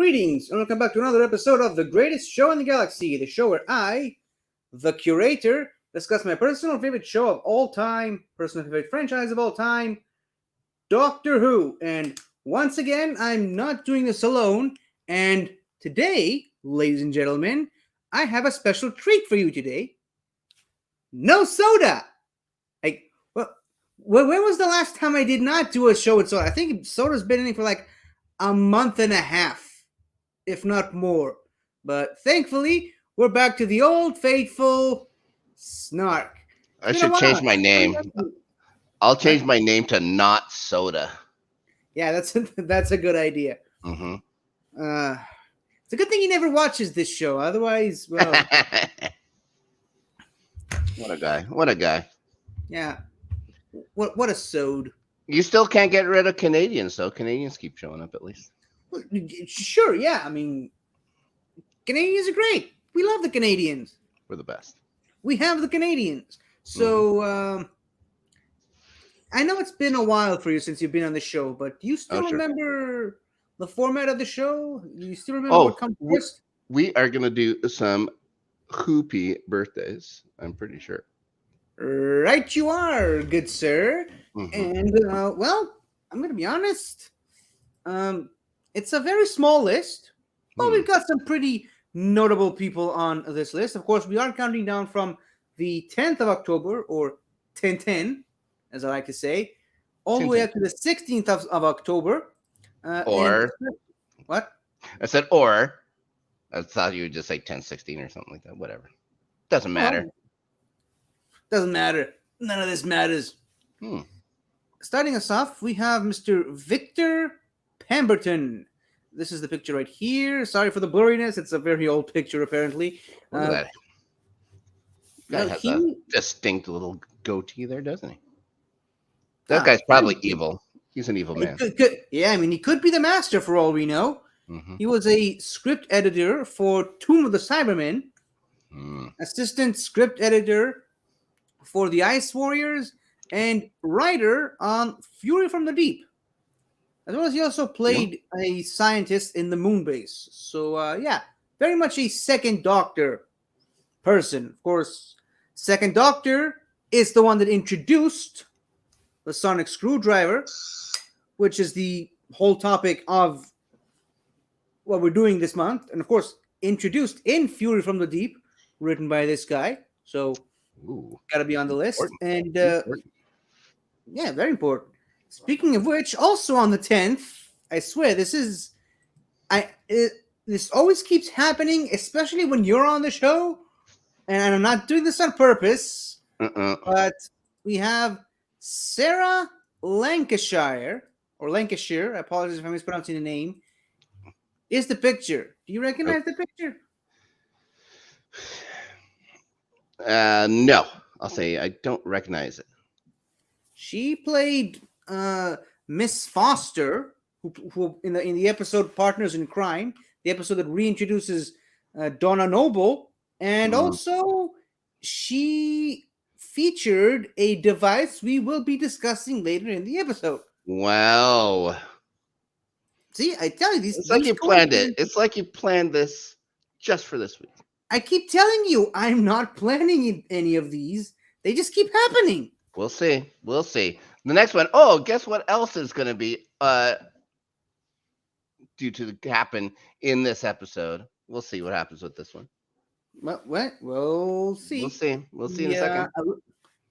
Greetings, and welcome back to another episode of The Greatest Show in the Galaxy, the show where I, the curator, discuss my personal favorite show of all time, personal favorite franchise of all time, Doctor Who. And once again, I'm not doing this alone, and today, ladies and gentlemen, I have a special treat for you today. No soda! When was the last time I did not do a show with soda? I think soda's been in for like a month and a half, if not more. But thankfully, we're back to the old faithful Snark. I should change my name. I'll change my name to Not Soda. Yeah, that's a good idea. Mm-hmm. It's a good thing he never watches this show. Otherwise, well... What a guy. What a guy. Yeah. What a sode. You still can't get rid of Canadians, though. Canadians keep showing up, at least. Well, sure, yeah. I mean, Canadians are great. We love the Canadians. We're the best. We have the Canadians. So, I know it's been a while for you since you've been on the show, but do you still remember the format of the show? Do you still remember what comes first? We are going to do some Hoopy birthdays, I'm pretty sure. Right you are, good sir. Mm-hmm. And, well, I'm going to be honest. It's a very small list, but we've got some pretty notable people on this list. Of course, we are counting down from the 10th of October, or 10/10, as I like to say, all the way up to the 16th of October. What? I said or. I thought you would just say 10/16 or something like that. Whatever. Doesn't matter. Doesn't matter. None of this matters. Starting us off, we have Mr. Victor Pemberton. This is the picture right here. Sorry for the blurriness. It's a very old picture, apparently. Look at that. Guy has a distinct little goatee there, doesn't he? That guy's probably evil. He's an evil man. Yeah, I mean, he could be the master for all we know. Mm-hmm. He was a script editor for Tomb of the Cybermen, assistant script editor for The Ice Warriors, and writer on Fury from the Deep. As well as he also played a scientist in the Moonbase. So, yeah, very much a Second Doctor person. Of course, Second Doctor is the one that introduced the sonic screwdriver, which is the whole topic of what we're doing this month. And, of course, introduced in Fury from the Deep, written by this guy. So, got to be on the list. And, yeah, very important. Speaking of which, also on the 10th, I swear, this always keeps happening, especially when you're on the show, and I'm not doing this on purpose, but we have Sarah Lancashire, or Lancashire, I apologize if I'm mispronouncing the name, is the picture. Do you recognize the picture? No. I'll say I don't recognize it. She played Miss Foster, who in the episode Partners in Crime, the episode that reintroduces Donna Noble, and also she featured a device we will be discussing later in the episode. Wow. See, I tell you, it's like you planned it. It's like you planned this just for this week. I keep telling you, I'm not planning any of these. They just keep happening. We'll see. We'll see. The next one. Guess what else is going to be due to happen in this episode? We'll see what happens with this one. What? We'll see. We'll see in a second.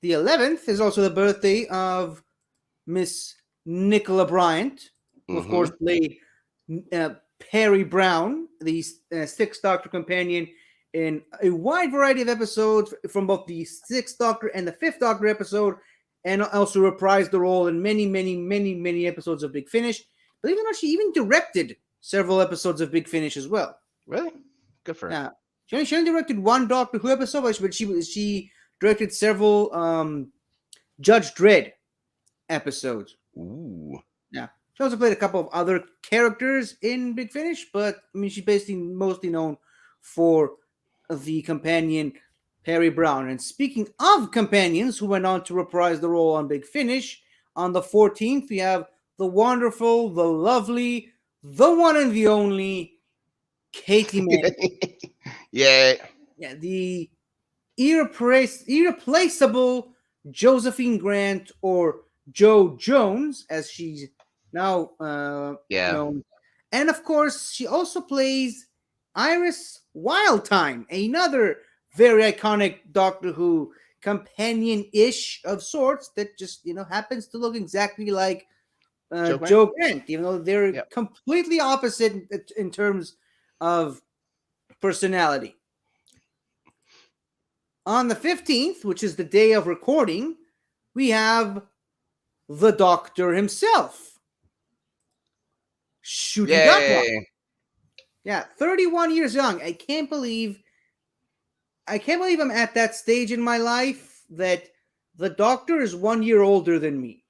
The 11th is also the birthday of Miss Nicola Bryant, who, of course, played Perry Brown, the Sixth Doctor companion, in a wide variety of episodes from both the Sixth Doctor and the Fifth Doctor episode, and also reprised the role in many, many, many, many episodes of Big Finish. Believe it or not, she even directed several episodes of Big Finish as well. Really? Good for her. Yeah. She only directed one Doctor Who episode, but she directed several Judge Dredd episodes. Ooh. Yeah. She also played a couple of other characters in Big Finish, but I mean, she's basically mostly known for the companion Perry Brown. And speaking of companions who went on to reprise the role on Big Finish, on the 14th, we have the wonderful, the lovely, the one and the only Katie Manning. Yeah. Yeah, the irreplaceable Josephine Grant, or Jo Jones, as she's now Yeah. known. And of course, she also plays Iris Wildtime, another very iconic Doctor Who companion-ish of sorts that just happens to look exactly like Joe Grant? Jo Grant, even though they're Yep. completely opposite in terms of personality. On the 15th, which is the day of recording, we have the Doctor himself, Shuti Gatwa. Yay. Yeah, 31 years young. I can't believe I'm at that stage in my life that the Doctor is 1 year older than me.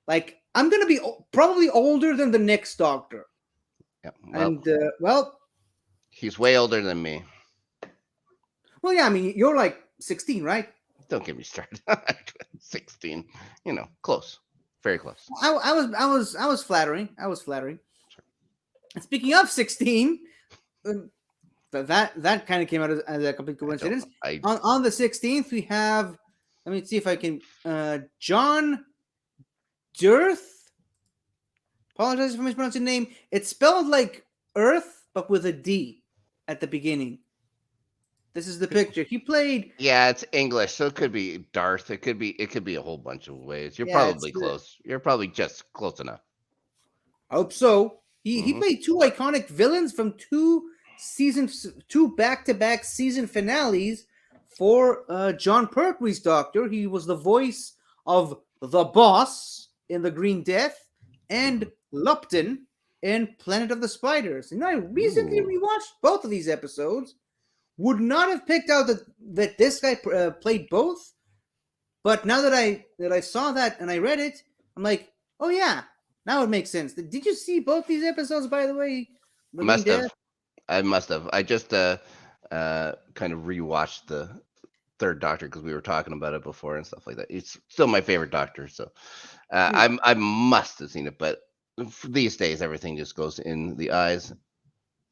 Like, I'm going to be probably older than the next Doctor. Yep. Well, And, well, he's way older than me. well, yeah, I mean, you're like 16, right? Don't get me started. 16. Close. Very close. I was flattering. I was flattering. Sure. And speaking of 16, that kind of came out as a complete coincidence. On the 16th, we have, let me see if I can, John Dearth. Apologize if I mispronounced your name. It's spelled like Earth, but with a D at the beginning. This is the picture. He played. Yeah, it's English, so it could be Darth. It could be a whole bunch of ways. You're probably close. You're probably just close enough. I hope so. He played two iconic villains from two back-to-back season finales for John Pertwee's Doctor. He was the voice of the Boss in The Green Death and Lupton in Planet of the Spiders. And I recently rewatched both of these episodes. Would not have picked out that this guy played both, but now that I saw that and I read it, I'm like, oh yeah, now it makes sense. Did you see both these episodes, by the way? I must have. I just kind of rewatched the Third Doctor because we were talking about it before and stuff like that. It's still my favorite Doctor, so I must have seen it. But these days, everything just goes in the eyes,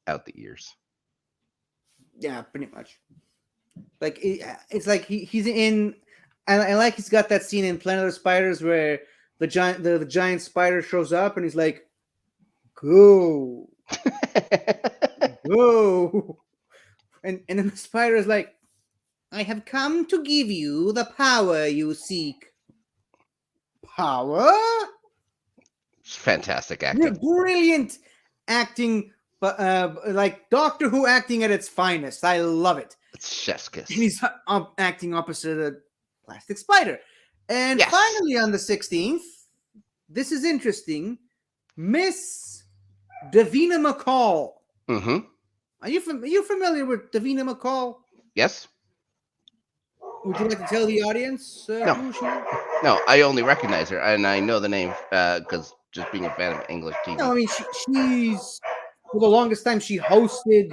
out the ears. Yeah, pretty much. Like it's like he's in. I like he's got that scene in Planet of the Spiders where the giant spider shows up and he's like, "Go, go," and then the spider is like, "I have come to give you the power you seek." Power? It's fantastic acting. Brilliant acting, but like Doctor Who acting at its finest. I love it. It's chef's kiss. And he's acting opposite a plastic spider. And finally, on the 16th, this is interesting. Miss Davina McCall. Mm-hmm. Are you familiar with Davina McCall? Yes. Would you like to tell the audience who she is? No, I only recognize her, and I know the name because just being a fan of English TV. No, I mean, she's, for the longest time, she hosted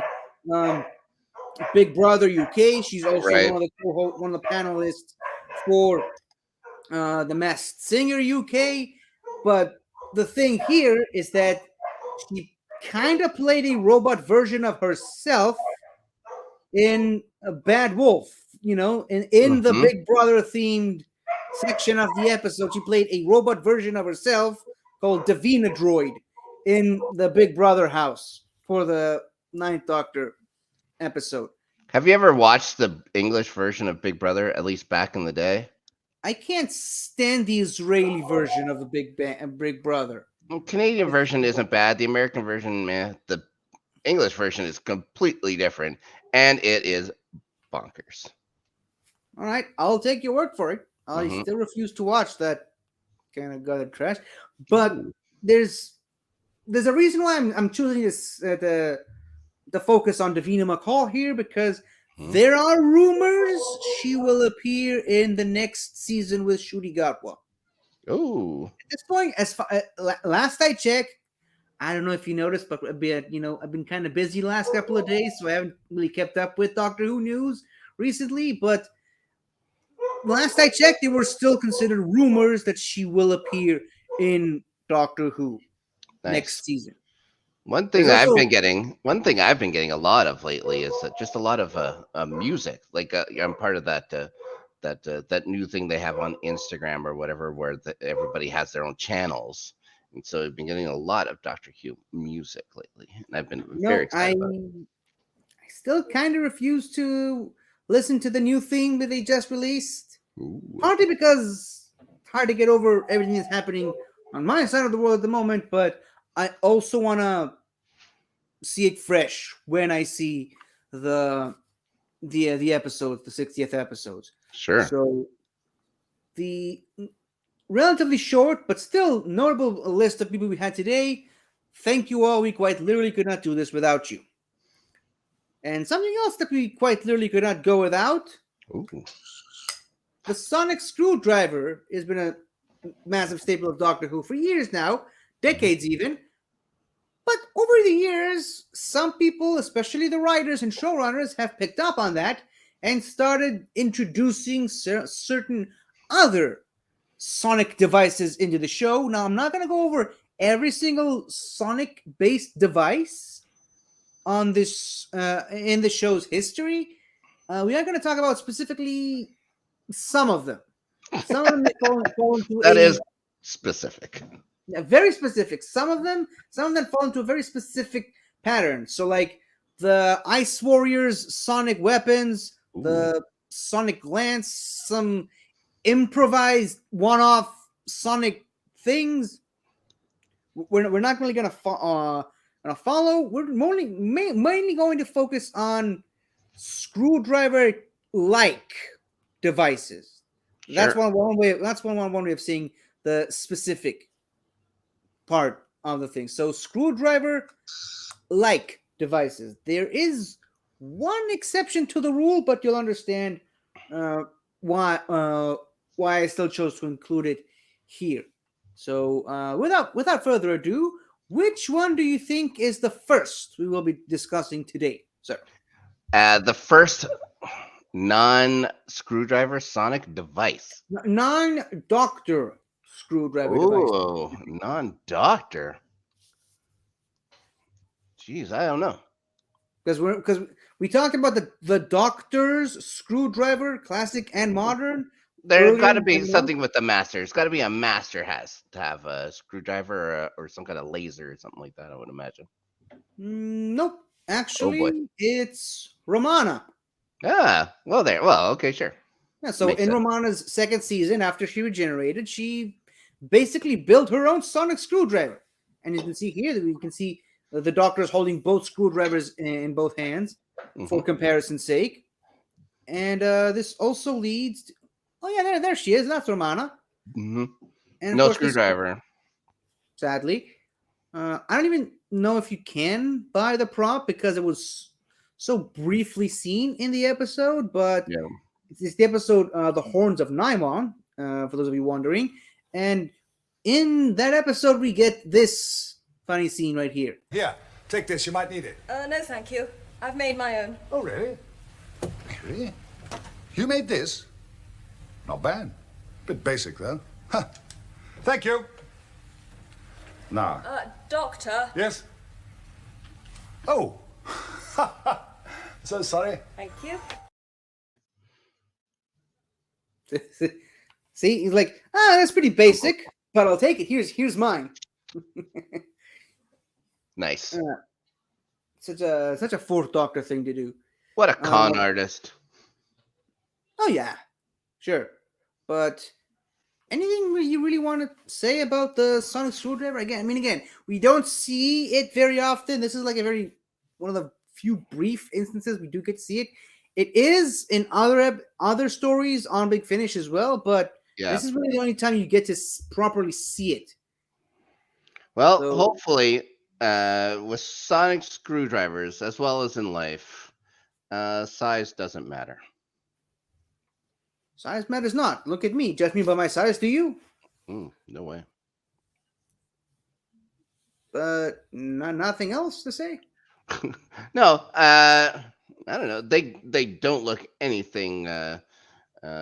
Big Brother UK. She's also one of the panelists for The Masked Singer UK. But the thing here is that she kind of played a robot version of herself in a Bad Wolf, in the Big Brother themed section of the episode. She played a robot version of herself called Davina Droid in the Big Brother house for the 9th Doctor episode. Have you ever watched the English version of Big Brother, at least back in the day? I can't stand the Israeli version of the Big Brother. The Canadian version isn't bad. The American version, man, the English version is completely different, and it is bonkers. All right, I'll take your word for it. I still refuse to watch that kind of gutter trash, but there's a reason why I'm choosing this the focus on Davina McCall here, because there are rumors she will appear in the next season with Ncuti Gatwa. Oh, at this point, last I checked, I don't know if you noticed, but I've been kind of busy the last couple of days, so I haven't really kept up with Doctor Who news recently. But last I checked, they were still considered rumors that she will appear in Doctor Who next season. There's also One thing I've been getting a lot of lately is just a lot of music. Like I'm part of that new thing they have on Instagram or whatever, where everybody has their own channels, and so I've been getting a lot of Doctor Who music lately, and I've been very no, excited about I still kind of refuse to listen to the new thing that they just released. it. Ooh, Partly because it's hard to get over everything that's happening on my side of the world at the moment, but I also want to see it fresh when I see the the episodes, the 60th episodes. sure, So the relatively short but still notable list of people we had today. Thank you all. We quite literally could not do this without you. And something else that we quite literally could not go without, ooh, the sonic screwdriver has been a massive staple of Doctor Who for years now, mhm, decades even. But over the years, some people, especially the writers and showrunners, have picked up on that and started introducing certain other sonic devices into the show. Now, I'm not going to go over every single sonic based device on this in the show's history. We are going to talk about specifically some of them. Some of them may fall into that is specific. very specific. Some of them fall into a very specific pattern. So, like the Ice Warriors' sonic weapons, Ooh, the sonic lance, some improvised one-off sonic things. We're not really gonna follow. We're mainly going to focus on screwdriver like devices. That's sure, one way. That's one way of seeing the specific part of the thing. So screwdriver like devices. There is one exception to the rule, but you'll understand uh, why uh, why I still chose to include it here. So without further ado, which one do you think is the first we will be discussing today, sir? the first non-screwdriver sonic device. Non-doctor screwdriver device. Oh, non-doctor. Jeez, I don't know. Because we talked about the doctor's screwdriver, classic and modern, There's earlier got to in be the month. something with the master. It's got to be a master has to have a screwdriver or some kind of laser or something like that, I would imagine. Nope. Oh boy. Actually, it's Romana. Ah, well there. Well, okay, sure. Yeah, so Makes in sense. Romana's second season, after she regenerated, she basically built her own sonic screwdriver. And you can see here that we can see the doctor is holding both screwdrivers in both hands Hmm. for comparison's sake. And this also leads to, oh yeah, there she is. That's Romana. Hmm. And of No course, this screwdriver. sadly, I don't even know if you can buy the prop because it was so briefly seen in the episode. But Yeah. it's the episode "The Horns of Nymon," for those of you wondering. And in that episode, we get this funny scene right here. Here, take this. You might need it. No, thank you. I've made my own. Oh, really? Really? You made this? Not bad. Bit basic, though. Huh. Thank you. Now. Doctor. Yes? Oh. So sorry. Thank you. See, he's like, that's pretty basic, but I'll take it. Here's mine. Nice. Such a fourth Doctor thing to do. What a con Um, artist. Oh yeah, sure. But anything you really want to say about the sonic screwdriver? Again, we don't see it very often. This is like one of the few brief instances we do get to see it. It is in other stories on Big Finish as well, but Yeah. this is really the only time you get to properly see it. Well, So hopefully, with sonic screwdrivers, as well as in life, size doesn't matter. size matters not. Look at me. Judge me by my size, do you? No way. But nothing else to say. No, I don't know. They don't look anything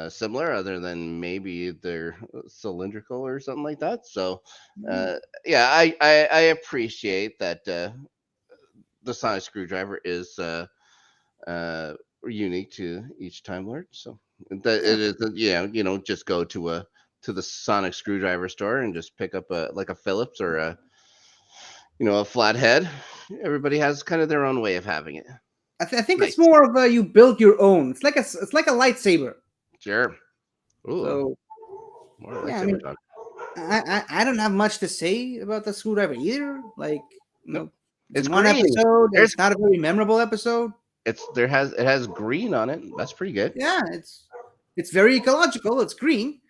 similar, other than maybe they're cylindrical or something like that. So, Mm. yeah, I appreciate that the sonic screwdriver is unique to each Time Lord. So that Yeah. it is, just go to the sonic screwdriver store and just pick up a Phillips or a flathead. Everybody has kind of their own way of having it. I think it's Nice. more of a you build your own. It's like a lightsaber. Sure. Ooh, So more yeah, I lightsaber mean, talk. I don't have much to say about the screwdriver either. Like, Nope. it's It's one green. episode, and There's it's not a very memorable episode. it has green on it. That's pretty good. Yeah, it's very ecological. It's green,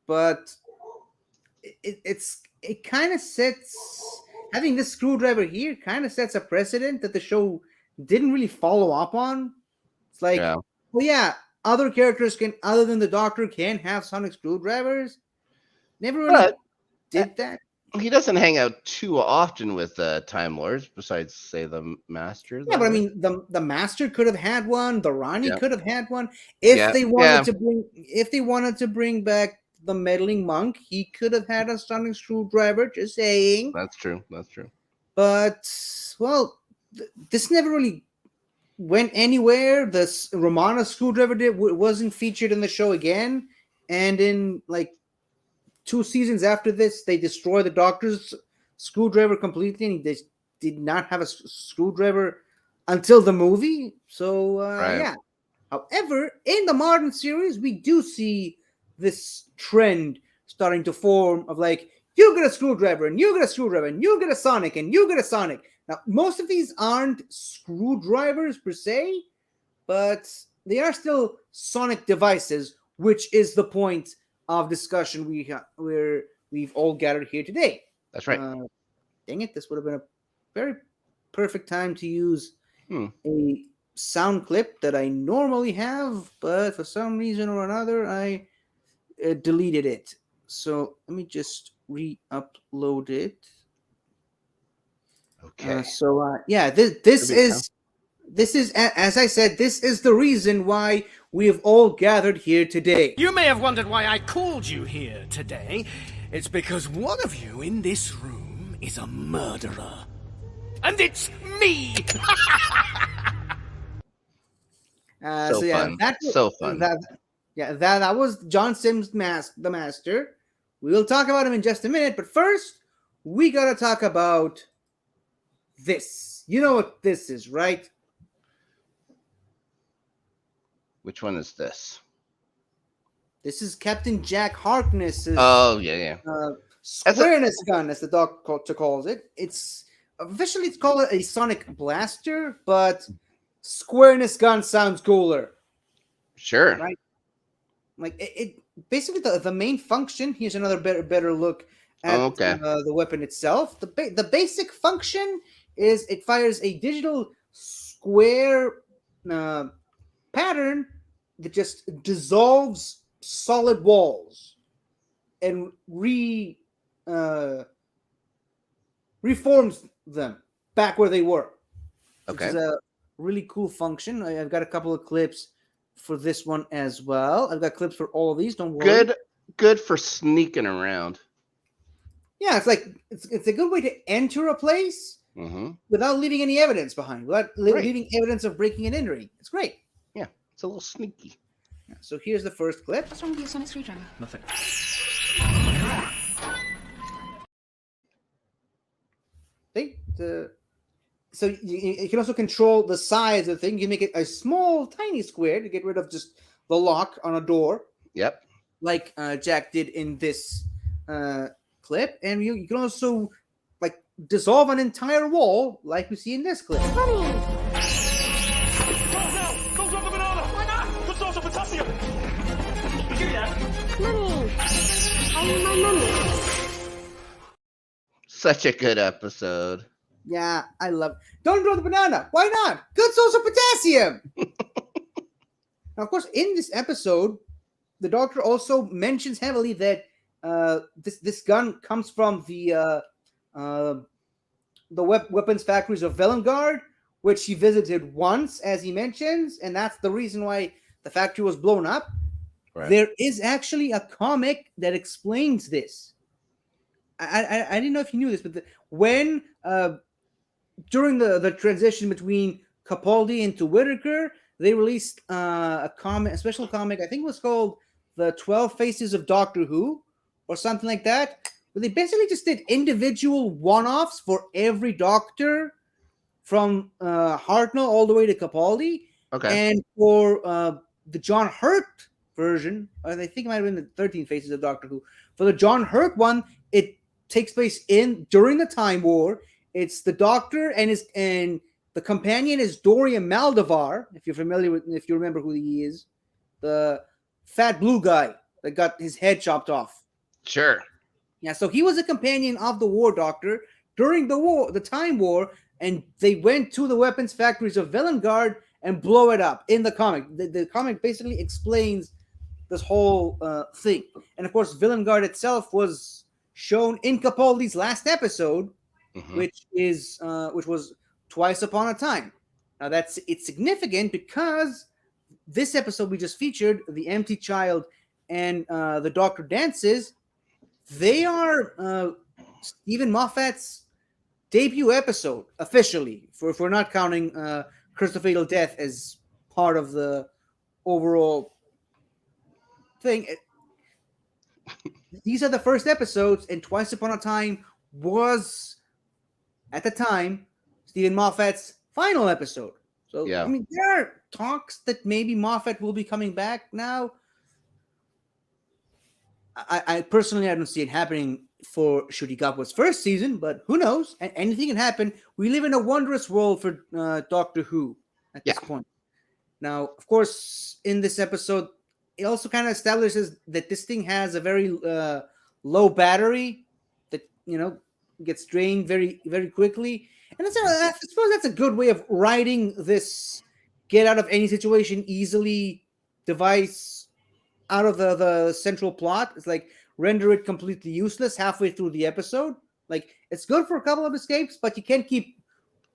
but it kind of sets having this screwdriver here kind of sets a precedent that the show didn't really follow up on. It's like, Yeah. well, yeah, other characters can, other than the Doctor, can have sonic screwdrivers. Never really But did that. he doesn't hang out too often with Time Lords, besides say the Master, Yeah, though, but I right? mean, the Master could have had one. The Rani Yeah. could have had one. Yeah. Yeah. If they wanted to bring back the meddling monk, he could have had a sonic screwdriver. Just saying. That's true. That's true. But well, this never really went anywhere. This Romana screwdriver wasn't featured in the show again, and in like 2 seasons after this, they destroy the Doctor's screwdriver completely, and they did not have a screwdriver until the movie. So Right. yeah. However, in the modern series, we do see this trend starting to form of like, you get a screwdriver, and you get a screwdriver, and you get a sonic, and you get a sonic. Now, most of these aren't screwdrivers per se, but they are still sonic devices, which is the point of discussion where we've all gathered here today. That's right. Dang it, this would have been a very perfect time to use Hmm. a sound clip that I normally have, but for some reason or another, I deleted it. So let me just re-upload it. Okay. Yeah, Should be now. this is as I said, this is the reason why we have all gathered here today. You may have wondered why I called you here today. It's because one of you in this room is a murderer. And it's me! So fun. So fun. That was John Sims, the Master. We will talk about him in just a minute, but first, we gotta talk about this. You know what this is, right? Which one is this? This is Captain Jack Harkness's Oh, yeah. squareness gun, as the Doctor calls it. It's called a sonic blaster, but squareness gun sounds cooler. Sure. Right. Like it basically the main function. Here's another better look at the weapon itself. The basic function is it fires a digital square pattern that just dissolves solid walls and reforms them back where they were. Okay. Which is a really cool function. I've got a couple of clips for this one as well. I've got clips for all of these. Don't worry. Good for sneaking around. Yeah, it's like it's a good way to enter a place without leaving any evidence behind, without leaving evidence of breaking and entering. It's great. Yeah, it's a little sneaky. Yeah, so here's the first clip. What's wrong with your sonic screwdriver? Nothing. See? So you can also control the size of the thing. You can make it a small, tiny square to get rid of just the lock on a door. Yep. Like Jack did in this clip. And you can also like dissolve an entire wall like we see in this clip. Don't drop the banana! Why not? Good source of potassium! You hear that? Mummy! I need my mummy. Such a good episode. Yeah, I love it. Don't throw the banana. Why not? Good source of potassium. Now, of course, in this episode, the Doctor also mentions heavily that this gun comes from the weapons factories of Velengard, which he visited once, as he mentions, and that's the reason why the factory was blown up. Right. There is actually a comic that explains this. I didn't know if you knew this, but when during the transition between Capaldi into Whitaker, they released a comic, a special comic. I think it was called "The 12 Faces of Doctor Who" or something like that. But they basically just did individual one-offs for every Doctor, from Hartnell all the way to Capaldi, Okay. and for the John Hurt version, I think it might have been the 13 Faces of Doctor Who. For the John Hurt one, it takes place during the Time War. It's the Doctor and the companion is Dorian Maldavar. If you remember who he is, the fat blue guy that got his head chopped off. Sure. Yeah, so he was a companion of the War Doctor during the Time War, and they went to the weapons factories of Vellengard and blow it up in the comic. The comic basically explains this whole thing. And of course, Vellengard itself was shown in Capaldi's last episode, which was Twice Upon a Time. Now it's significant because this episode we just featured, The Empty Child and The Doctor Dances, they are Stephen Moffat's debut episode officially, if we're not counting Curse of Fatal Death as part of the overall thing. These are the first episodes, and Twice Upon a Time was, at the time, Stephen Moffat's final episode. So, Yeah. I mean, there are talks that maybe Moffat will be coming back now. I personally, I don't see it happening for Ncuti Gatwa's first season, but who knows? Anything can happen. We live in a wondrous world for Doctor Who at this point. Now, of course, in this episode, it also kind of establishes that this thing has a very low battery that, gets drained very, very quickly. And I suppose that's a good way of writing this get out of any situation easily device out of the central plot. It's like render it completely useless halfway through the episode. Like, it's good for a couple of escapes, but you can't keep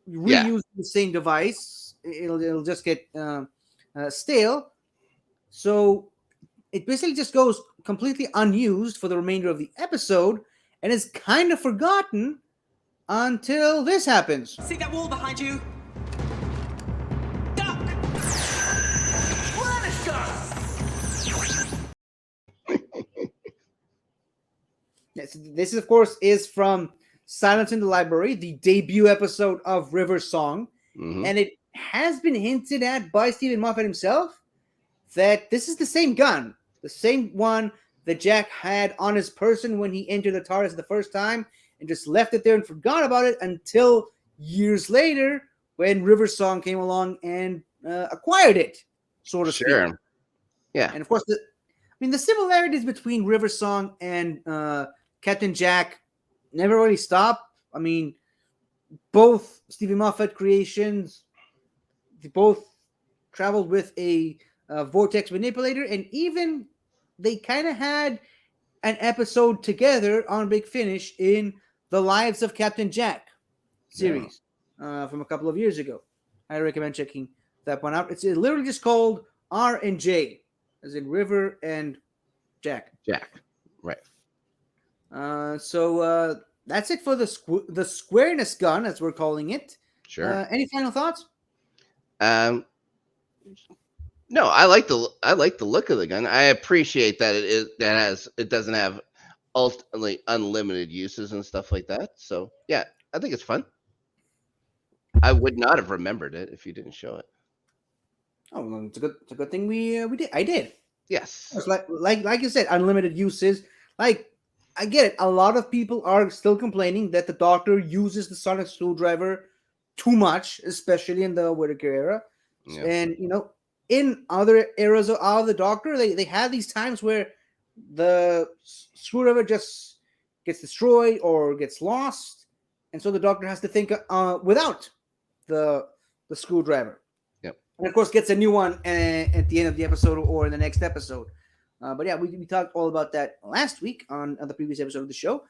reusing the same device. It'll just get stale. So it basically just goes completely unused for the remainder of the episode and is kind of forgotten until this happens. See that wall behind you? Duck! Lannister! Yes, this, of course, is from Silence in the Library, the debut episode of River Song. And it has been hinted at by Stephen Moffat himself that this is the same gun, the same one that Jack had on his person when he entered the TARDIS the first time and just left it there and forgot about it until years later when River Song came along and acquired it, so to speak. Yeah. And of course, the similarities between River Song and Captain Jack never really stop. I mean, both Stephen Moffat creations, they both traveled with a vortex manipulator, and even they kind of had an episode together on Big Finish in The Lives of Captain Jack series from a couple of years ago. I recommend checking that one out. It's literally just called R and J, as in River and Jack. Right. So that's it for the squareness gun, as we're calling it. Sure. Any final thoughts? No, I like the look of the gun. I appreciate that it doesn't have ultimately unlimited uses and stuff like that. So yeah, I think it's fun. I would not have remembered it if you didn't show it. Oh, well, it's a good thing we did. I did. Yes. It's like you said, unlimited uses. Like, I get it. A lot of people are still complaining that the Doctor uses the sonic screwdriver too much, especially in the Whitaker era. Yeah. And in other eras of the Doctor, they have these times where the screwdriver just gets destroyed or gets lost, and so the Doctor has to think without the screwdriver. Yep. And of course, gets a new one at the end of the episode or in the next episode. But yeah, we talked all about that last week on the previous episode of the show.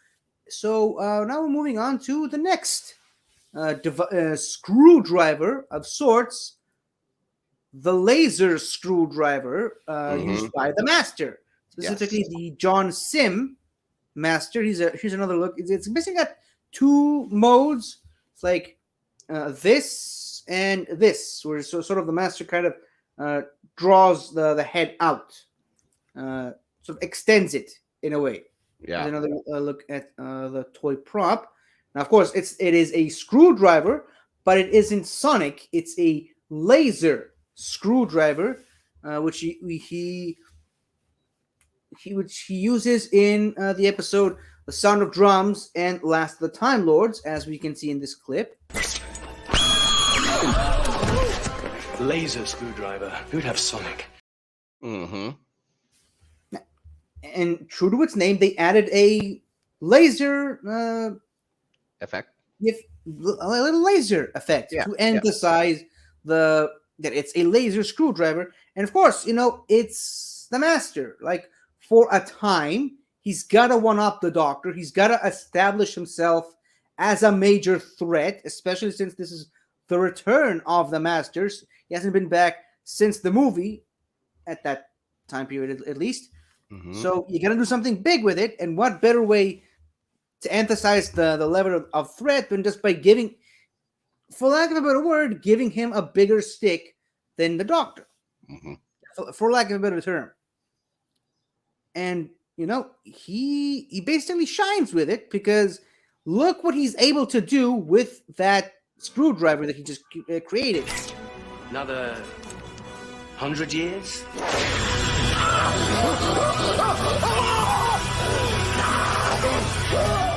So now we're moving on to the next screwdriver of sorts, the laser screwdriver Mm-hmm. used by the Master, specifically Yes. the John Sim Master. Here's another look. It's basically got two modes. It's like this and this, where sort of the Master kind of draws the head out, sort of extends it in a way. Here's Yeah. another look at the toy prop. Now, of course, it is a screwdriver, but it isn't sonic. It's a laser screwdriver, which which he uses in the episode "The Sound of Drums" and "Last of the Time Lords," as we can see in this clip. Laser screwdriver. Who'd have sonic? Mm-hmm. And true to its name, they added a laser Effect. a little laser effect Yeah, to yeah. emphasize that it's a laser screwdriver. And of course, it's the Master. Like, for a time, he's got to one up the Doctor. He's got to establish himself as a major threat, especially since this is the return of the Masters. He hasn't been back since the movie, at that time period at least. Mm-hmm. So you got to do something big with it. And what better way to emphasize the level of threat than just by giving, for lack of a better word, giving him a bigger stick than the Doctor, for lack of a better term. And he basically shines with it, because look what he's able to do with that screwdriver that he just created. Another 100 years?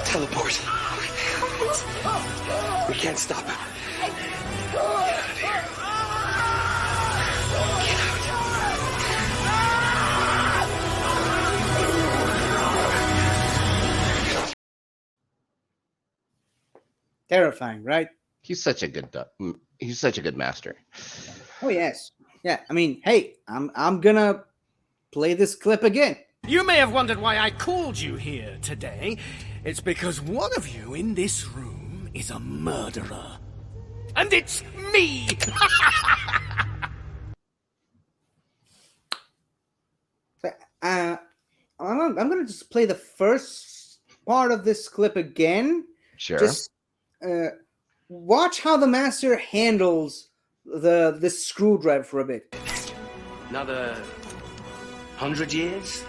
Teleport. We can't stop him. Get out of here. Terrifying, right? He's such a good he's such a good Master. Oh yes, yeah. I mean, hey, I'm gonna play this clip again. You may have wondered why I called you here today. It's because one of you in this room is a murderer. And it's me! I'm gonna just play the first part of this clip again. Sure. Just watch how the Master handles this screwdriver for a bit. Another 100 years?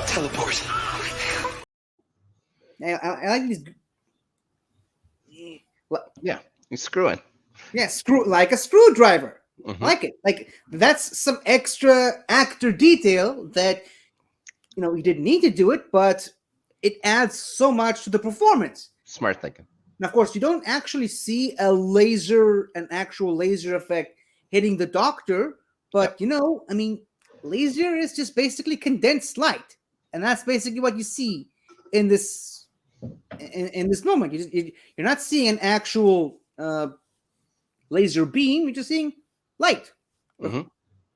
Teleport. I like these. Yeah, he's screwing. Yeah, like a screwdriver. Mhm. I like it. Like, that's some extra actor detail that he didn't need to do it, but it adds so much to the performance. Smart thinking. And of course, you don't actually see an actual laser effect hitting the Doctor, but I mean, laser is just basically condensed light, and that's basically what you see in this moment. You're not seeing an actual laser beam; you're just seeing light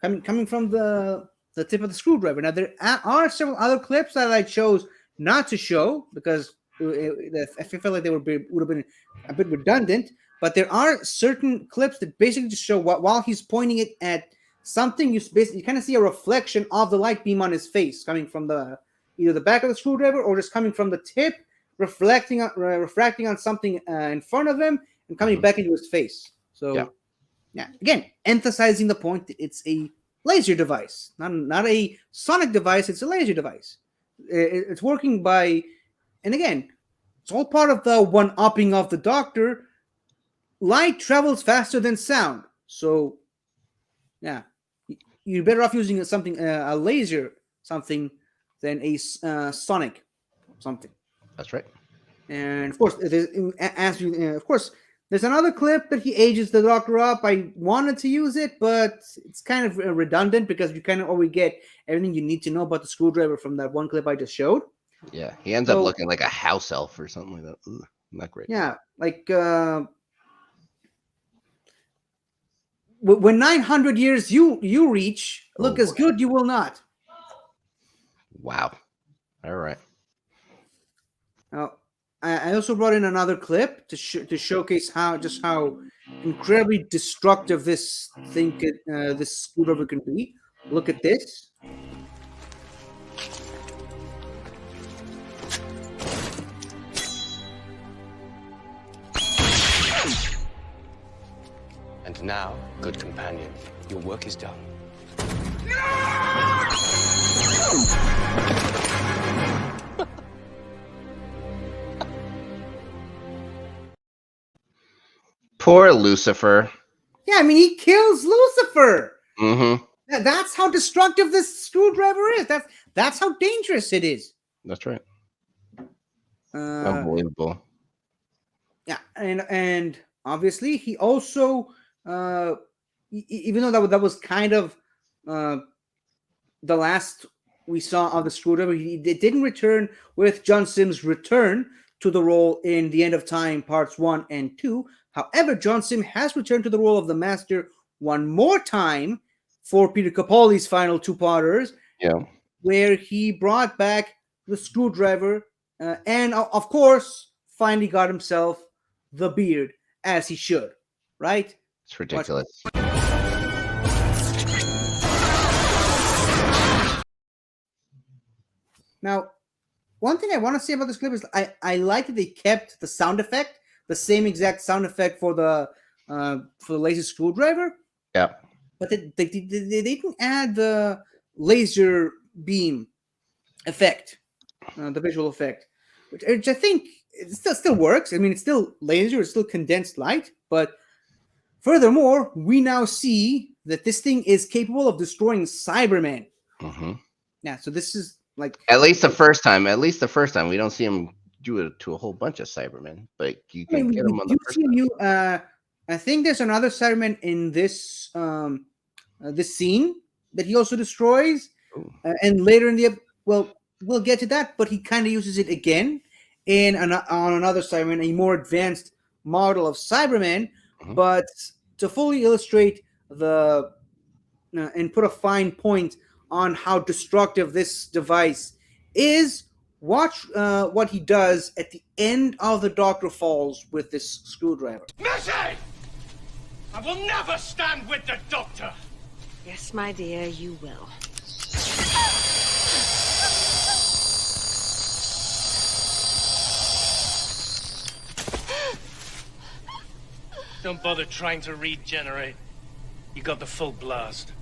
coming from the tip of the screwdriver. Now, there are several other clips that I chose not to show because I felt like they would have been a bit redundant. But there are certain clips that basically just show while he's pointing it at something, you kind of see a reflection of the light beam on his face coming from either the back of the screwdriver or just coming from the tip, refracting on something in front of him and coming back into his face. So, yeah, again, emphasizing the point that it's a laser device, not a sonic device. It's a laser device. It's working by, and again, it's all part of the one-upping of the Doctor. Light travels faster than sound, so yeah, you're better off using a laser something than a sonic something. That's right. And of course, there's another clip that he ages the Doctor up. I wanted to use it, but it's kind of redundant because you kind of already get everything you need to know about the screwdriver from that one clip I just showed. Yeah, he ends up looking like a house elf or something like that. Ugh, not great. Yeah, like when 900 years you reach, look as good you will not. Wow. All right. Now, I also brought in another clip to showcase how incredibly destructive this this screwdriver can be. Look at this. And now, good companion, your work is done. Poor Lucifer. Yeah, I mean, he kills Lucifer. Mm-hmm. That's how destructive this screwdriver is. That's how dangerous it is. That's right. Uh, Unbelievable. yeah, and obviously he also, even though that was kind of the last we saw of the screwdriver, it didn't return with John Sims' return to the role in The End of Time Parts 1 and 2. However, John Sim has returned to the role of the Master one more time for Peter Capaldi's final two-parters, Yeah. where he brought back the screwdriver and, of course, finally got himself the beard, as he should, right? It's ridiculous. Now, one thing I want to say about this clip is I like that they kept the sound effect, the same exact sound effect for the laser screwdriver, Yeah. but they didn't add the laser beam effect, the visual effect, which I think it still works. I mean, it's still laser, it's still condensed light, but furthermore, we now see that this thing is capable of destroying Cybermen. Mm-hmm. Yeah, so this is like At least the first time. At least the first time. We don't see him do it to a whole bunch of Cybermen, but you I can mean, get we him on the do first see time. you. I think there's another Cyberman in this this scene that he also destroys, and later in the we'll get to that. But he kind of uses it again on another Cyberman, a more advanced model of Cyberman. Mhm. But to fully illustrate the and put a fine point on how destructive this device is, watch what he does at the end of the Doctor Falls with this screwdriver. Missy! I will never stand with the Doctor! Yes, my dear, you will. Don't bother trying to regenerate. You got the full blast.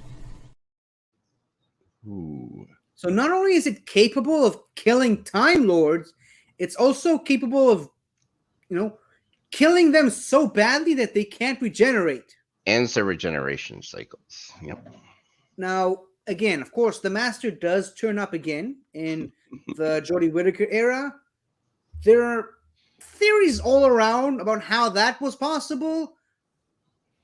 Ooh. So not only is it capable of killing Time Lords, it's also capable of, killing them so badly that they can't regenerate. Ends their regeneration cycles. Yep. Now, again, of course, the Master does turn up again in the Jodie Whittaker era. There are theories all around about how that was possible.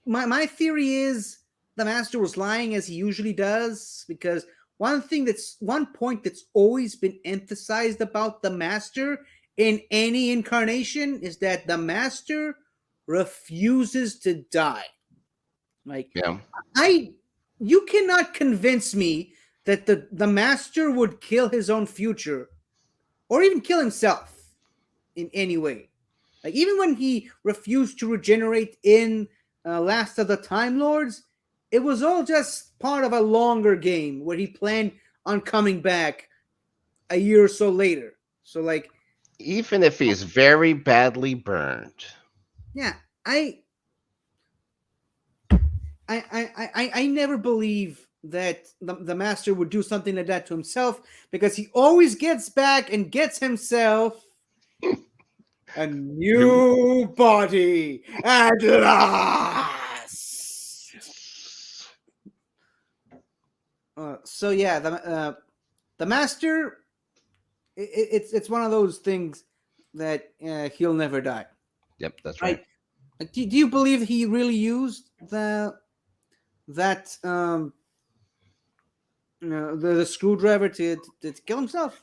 My theory is the Master was lying, as he usually does, because one point that's always been emphasized about the Master in any incarnation is that the Master refuses to die. Like, Yeah. you cannot convince me that the Master would kill his own future or even kill himself in any way. Like, even when he refused to regenerate in Last of the Time Lords, it was all just part of a longer game where he planned on coming back a year or so later. So, like, Even if he's very badly burned. yeah, I never believe that the Master would do something like that to himself, because he always gets back and gets himself a new body at last. So yeah, the Master, it's one of those things that he'll never die. Yep, that's right. Like, do you believe he really used the screwdriver to kill himself?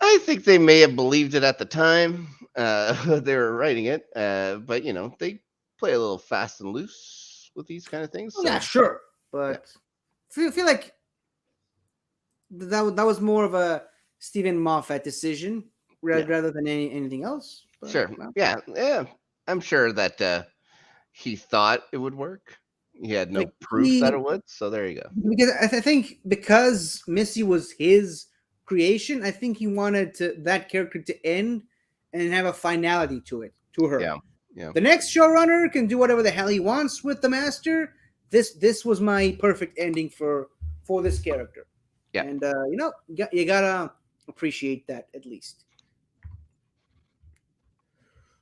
I think they may have believed it at the time they were writing it, but they play a little fast and loose with these kind of things. Oh, yeah, sure, but I feel like that was more of a Stephen Moffat decision rather than anything else. But, Sure. well, Yeah. I'm sure that he thought it would work. He had no like proof that it would. So there you go. because I think because Missy was his creation, I think he wanted that character to end and have a finality to her. Yeah. Yeah. The next showrunner can do whatever the hell he wants with the master. This was my perfect ending for this character, Yeah. and you gotta appreciate that at least.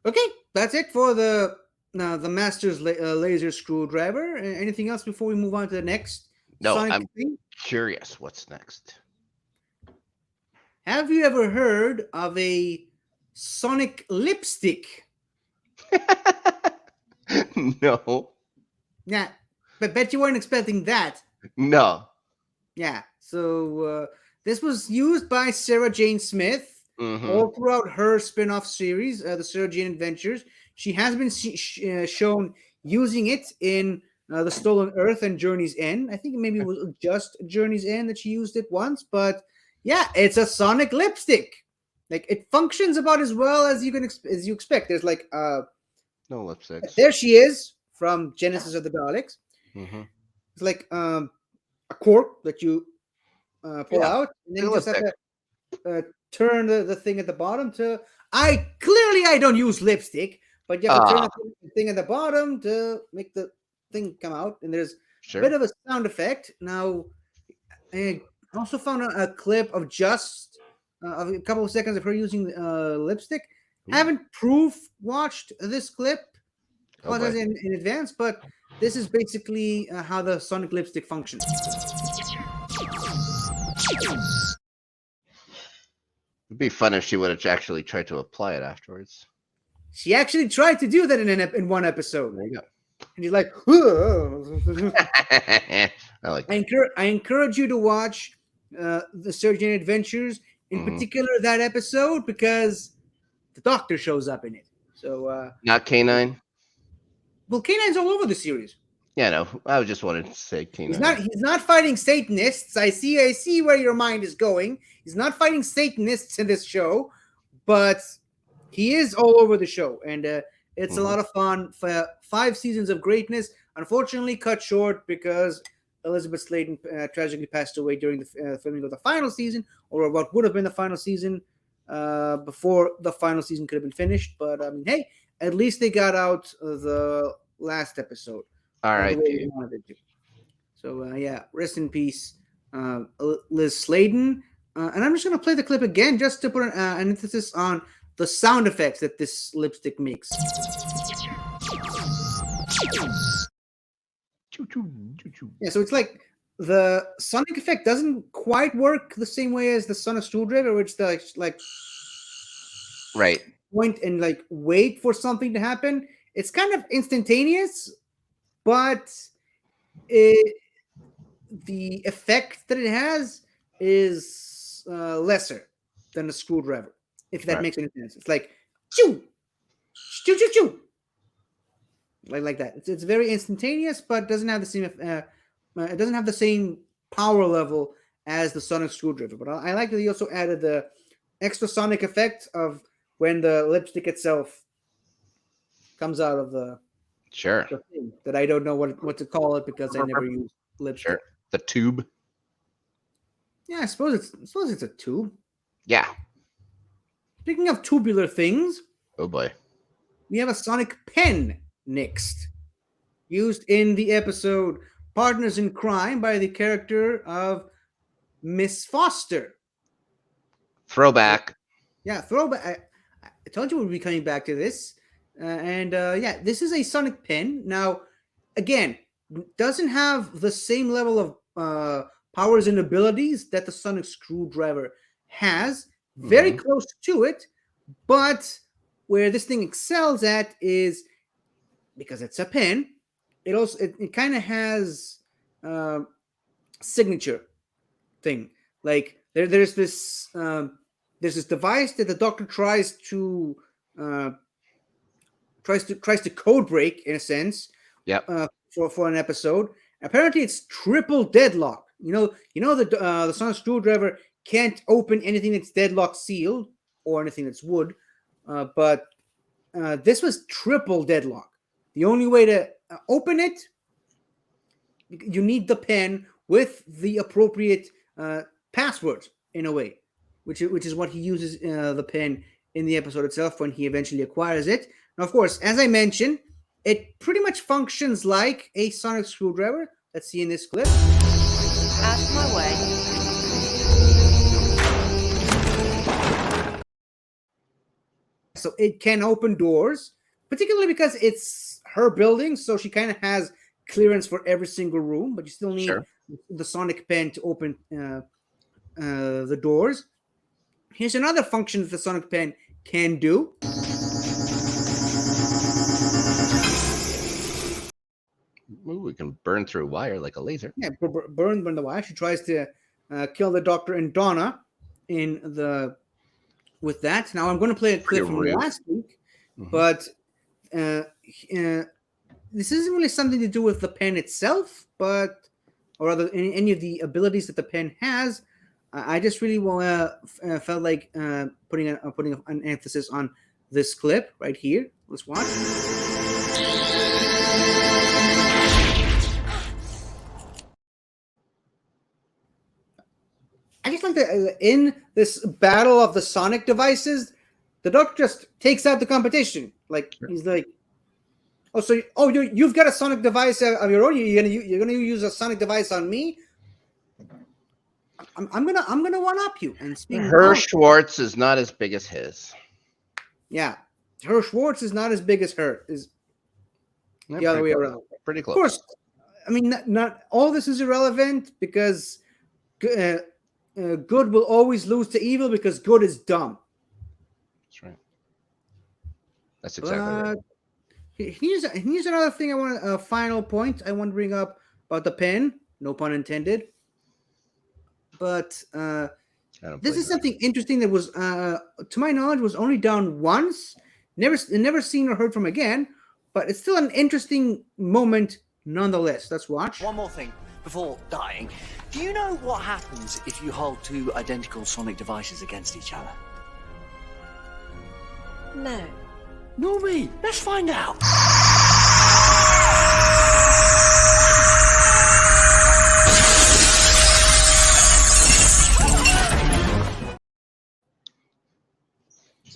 Okay, that's it for the master's laser screwdriver. Anything else before we move on to the next No, Sonic I'm thing? curious what's next. Have you ever heard of a Sonic lipstick? No. Yeah, but bet you weren't expecting that. No. Yeah, so this was used by Sarah Jane Smith Mm-hmm. all throughout her spin-off series, the Sarah Jane Adventures. She has been shown using it in the Stolen Earth and Journey's End. I think maybe it was just Journey's End that she used it once, but yeah, it's a Sonic lipstick. Like it functions about as well as as you expect. There's like No lipsticks. there she is from Genesis of the Daleks. Mm-hmm. It's like a cork that you pull Yeah, out, and then like you a just have lipstick. to turn the thing at the bottom to. I don't use lipstick, but you have to turn Ah, the thing at the bottom to make the thing come out, and there's a sure. bit of a sound effect. Now, I also found a clip of just of a couple of seconds of her using lipstick. Ooh. Haven't proof watched this clip. Oh boy. Apologize in advance, but this is basically how the Sonic lipstick functions. It'd be fun if she would have actually tried to apply it afterwards. She actually tried to do that in one episode, There you and he's like, go. I like that. I encourage you to watch the Surgeon Adventures, in Mhm. particular that episode, because the Doctor shows up in it. So, Not canine. well, K-9's all over the series. Yeah, no. I just wanted to say canine. He's not fighting Satanists. I see where your mind is going. He's not fighting Satanists in this show, but he is all over the show, and it's a lot of fun. For 5 seasons of greatness, unfortunately cut short because Elizabeth Sladen tragically passed away during the filming of the final season, or what would have been the final season, before the final season could have been finished. But I mean, hey, at least they got out the last episode. All the right. way they wanted it to. So yeah, rest in peace, Liz Sladen. And I'm just gonna play the clip again just to put an emphasis on the sound effects that this lipstick makes. Yeah, so it's like the sonic effect doesn't quite work the same way as the sonic screwdriver, which the like Right. point and like wait for something to happen. It's kind of instantaneous, but the effect that it has is lesser than a screwdriver, if that Right. makes any sense. It's like choo, choo, choo, choo, like that. It's very instantaneous, but doesn't have the same. It doesn't have the same power level as the sonic screwdriver. But I like that he also added the extra sonic effect of when the lipstick itself comes out of the Sure. thing that I don't know what to call it because I never use lipstick. Sure. The tube. Yeah, I suppose it's a tube. Yeah. Speaking of tubular things, Oh boy. we have a sonic pen next, used in the episode Partners in Crime by the character of Miss Foster. Throwback. Yeah, throwback. I told you we'd be coming back to this. Yeah, this is a sonic pen. Now, again, doesn't have the same level of powers and abilities that the sonic screwdriver has. Very close to it, but where this thing excels at is because it's a pen. It kind of has signature thing. Like there's this device that the Doctor tries to code break in a sense. Yep. For an episode. Apparently, it's triple deadlock. You know the sonic screwdriver can't open anything that's deadlock sealed or anything that's wood, but this was triple deadlock. The only way to open it, you need the pen with the appropriate passwords in a way, which is what he uses the pen in the episode itself when he eventually acquires it. Now, of course, as I mentioned, it pretty much functions like a sonic screwdriver. Let's see in this clip. Out of my way. So it can open doors, particularly because it's her building, so she kind of has clearance for every single room, but you still need the sonic pen to open the doors. Here's another function that the sonic pen can do. Ooh, we can burn through wire like a laser. Yeah, burn the wire. She tries to kill the Doctor and Donna with that. Now I'm going to play a clip from last week, but this isn't really something to do with the pen itself, or rather any of the abilities that the pen has. I just really felt like putting an emphasis on this clip right here. Let's watch. I just like that in this battle of the sonic devices, the Doctor just takes out the competition. Like he's like, you've got a sonic device of your own. You're gonna use a sonic device on me. I'm gonna one up you. And her Schwartz is not as big as his. Yeah, her Schwartz is not as big as her. Is the other way around. Pretty close. Of course, I mean not all this is irrelevant because good will always lose to evil because good is dumb. That's right. That's exactly right. Here's another thing I want a final point I want to bring up about the pen. No pun intended. But this is something interesting that was, to my knowledge, was only done once. Never seen or heard from again. But it's still an interesting moment nonetheless. Let's watch. One more thing before dying. Do you know what happens if you hold two identical sonic devices against each other? No. Nor me. Let's find out.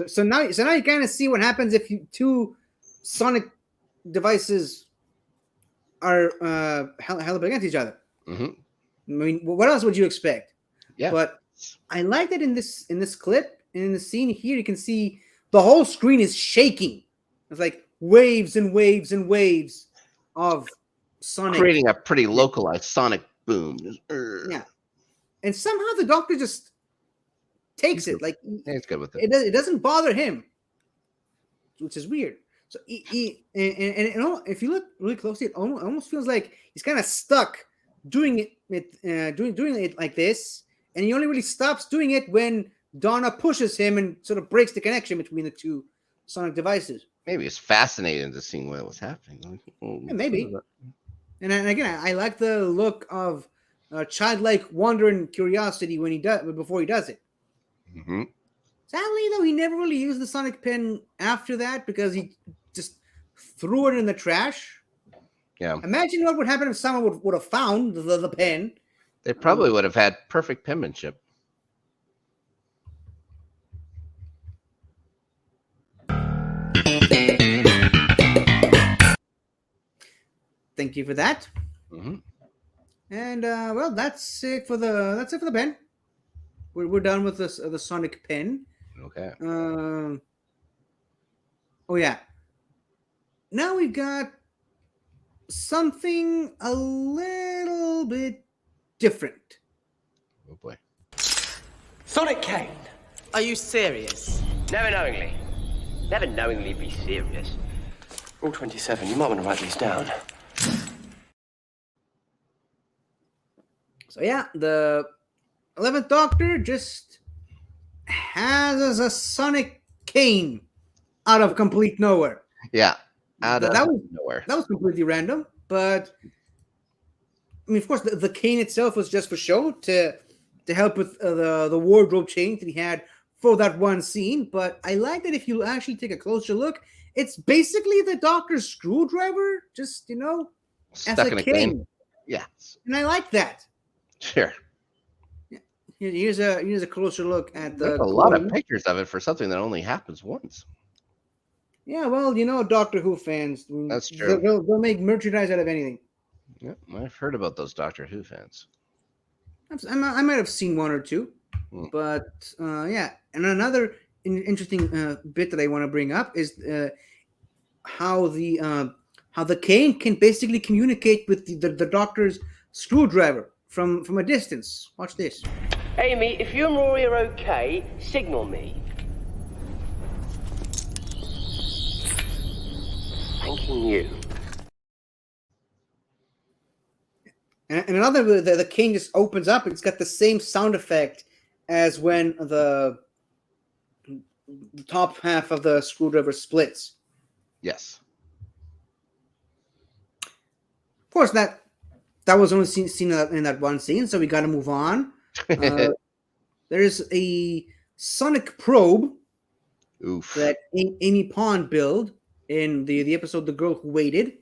So now you kind of see what happens if two sonic devices are held up against each other. Mm-hmm. I mean, what else would you expect? Yeah. But I like that in this clip, in the scene here, you can see the whole screen is shaking. It's like waves and waves and waves of sonic, creating a pretty localized sonic boom. Yeah, and somehow the Doctor just takes it. Like he's good with it. It doesn't bother him, which is weird. So if you look really closely, it almost feels like he's kind of stuck doing it like this, and he only really stops doing it when Donna pushes him and sort of breaks the connection between the two sonic devices. Maybe it's fascinating to see what was happening. Yeah, maybe. And again, I like the look of childlike wonder and curiosity before he does it. Mm-hmm. Sadly, though, he never really used the sonic pen after that because he just threw it in the trash. Yeah. Imagine what would happen if someone would have found the pen. They probably would have had perfect penmanship. Thank you for that. Mm-hmm. And well, that's it for the pen. We're done with the sonic pen. Okay. Oh yeah. Now we've got something a little bit different. Oh boy. Sonic cane. Are you serious? Never knowingly. Never knowingly be serious. Rule 27. You might want to write these down. So yeah, the 11th Doctor just has a sonic cane out of complete nowhere. Yeah, out of nowhere. That was completely random, but I mean, of course, the cane itself was just for show to help with the wardrobe change that he had for that one scene. But I like that if you actually take a closer look It's basically the Doctor's screwdriver, just as Stuck a in a king, cane. Yeah, and I like that. sure. Here's a closer look at the There's a lot of coin. pictures of it for something that only happens once. Yeah, well, Doctor Who fans, That's true. they'll make merchandise out of anything. Yeah, I've heard about those Doctor Who fans. I might have seen one or two, but yeah. And another interesting bit that I want to bring up is how the cane can basically communicate with the Doctor's screwdriver from a distance. Watch this. Amy, if you and Rory are okay, signal me. Thanking you. And another, the cane just opens up. It's got the same sound effect as when the top half of the screwdriver splits. Yes. Of course, that was only seen in that one scene, so we got to move on. There's a sonic probe that Amy Pond built in the episode "The Girl Who Waited."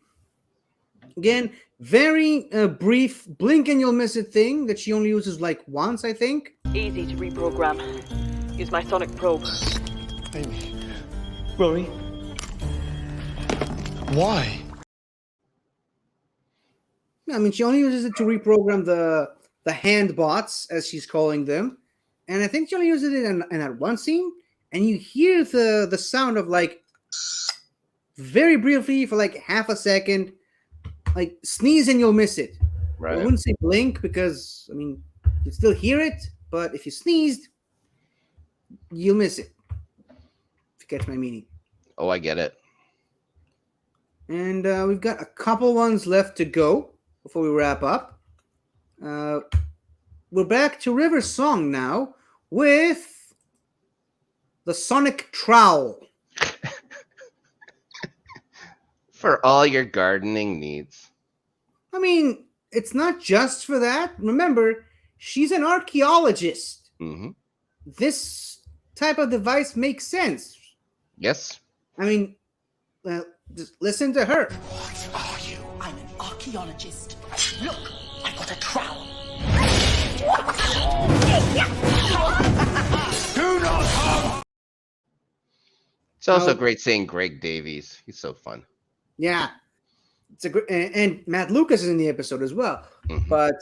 Again, very brief, blink and you'll miss it thing that she only uses like once, I think. Easy to reprogram. Use my sonic probe. Amy. Rory. Why? I mean, she only uses it to reprogram the hand bots, as she's calling them. And I think she only uses it in that one scene. And you hear the sound of like very briefly for like half a second, like sneeze and you'll miss it. Right. I wouldn't say blink because, I mean, you still hear it, but if you sneezed, you'll miss it. If you catch my meaning. Oh, I get it. And we've got a couple ones left to go before we wrap up. We're back to River's song now with the sonic trowel. For all your gardening needs. I mean, it's not just for that. Remember, she's an archaeologist. Mm-hmm. This type of device makes sense. Yes. I mean, just listen to her. What are you? I'm an archaeologist. Look, I've got a trowel. Do not harm! It's also great seeing Greg Davies. He's so fun. Yeah. It's a great, and Matt Lucas is in the episode as well. Mm-hmm. But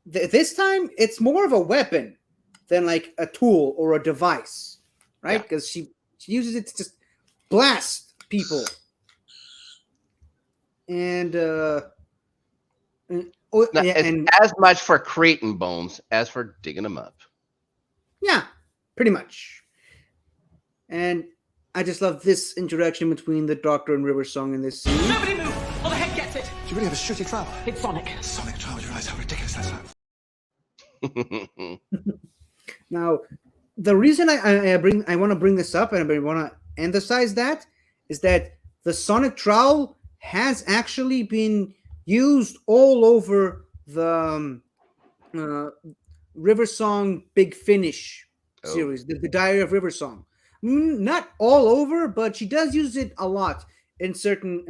this time, it's more of a weapon than like a tool or a device, right? Because she uses it to just blast people. And it's as much for creating bones as for digging them up. Yeah, pretty much. And I just love this interaction between the Doctor and River Song in this scene. Nobody move, or the head gets it. Do you really have a shooty trowel? It's Sonic. Sonic trowel, you realize how ridiculous that sounds? Now, the reason I want to bring this up and I want to emphasize that is that the sonic trowel has actually been used all over the River Song Big Finish series, the Diary of River Song. Not all over, but she does use it a lot in certain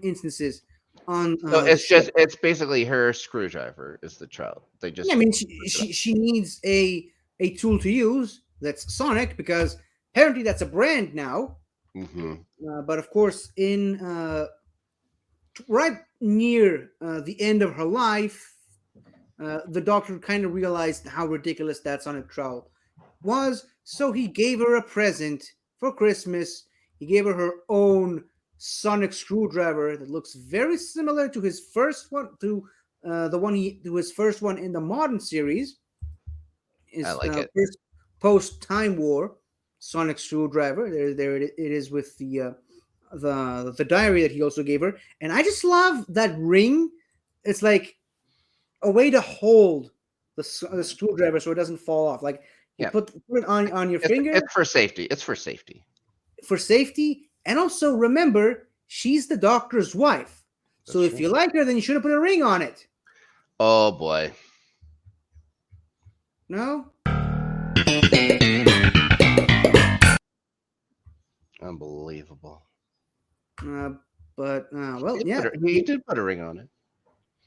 instances. So it's basically her screwdriver is the trowel. They just I mean she needs a tool to use that's sonic because apparently that's a brand now. Mm-hmm. But of course, in right near the end of her life, the Doctor kind of realized how ridiculous that sonic trowel was, so he gave her a present for Christmas. He gave her own sonic screwdriver that looks very similar to his first one, to his first one in the modern series. I like it. First post Time War sonic screwdriver. There it is with the diary that he also gave her, and I just love that ring. It's like a way to hold the screwdriver so it doesn't fall off. Like you put it on your finger. It's for safety. It's for safety. For safety, and also remember, she's the Doctor's wife. So if you like her, then you should have put a ring on it. Oh boy. No? Unbelievable. Well, yeah. He did put a ring on it.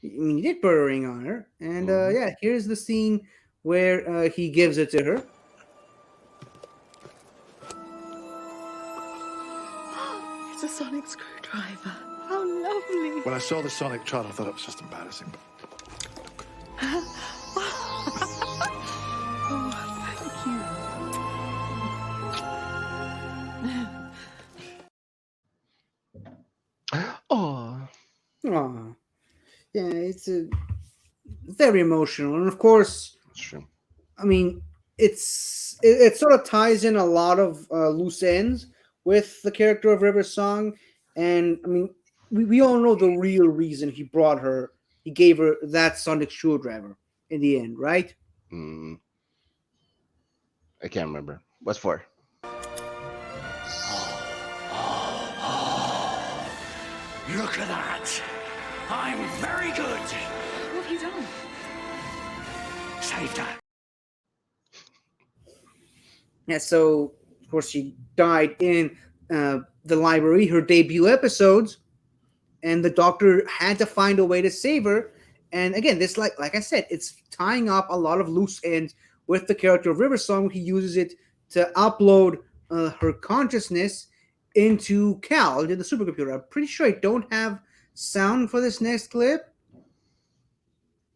I mean, he did put a ring on her, and yeah, here's the scene where he gives it to her. It's a sonic screwdriver. How lovely. When I saw the sonic trowel, I thought it was just embarrassing. Oh. Aw. Yeah, it's very emotional, and of course, That's true. I mean, it sort of ties in a lot of loose ends with the character of River Song, and I mean, we all know the real reason he gave her that sonic screwdriver in the end, right? I can't remember. What's for? Look at that! I'm very good! What have you done? Saved her. Yeah, so of course she died in the library, her debut episodes, and the Doctor had to find a way to save her. And again, this like I said, it's tying up a lot of loose ends with the character of River Song. He uses it to upload her consciousness into into the supercomputer. I'm pretty sure I don't have sound for this next clip.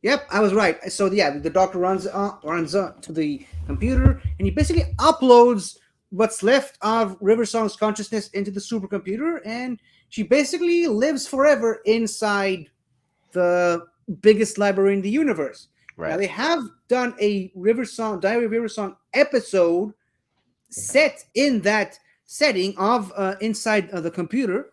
Yep, I was right. So yeah, the Doctor runs to the computer, and he basically uploads what's left of River Song's consciousness into the supercomputer, and she basically lives forever inside the biggest library in the universe. Right. Now they have done a Diary of River Song episode set in that setting of inside the computer.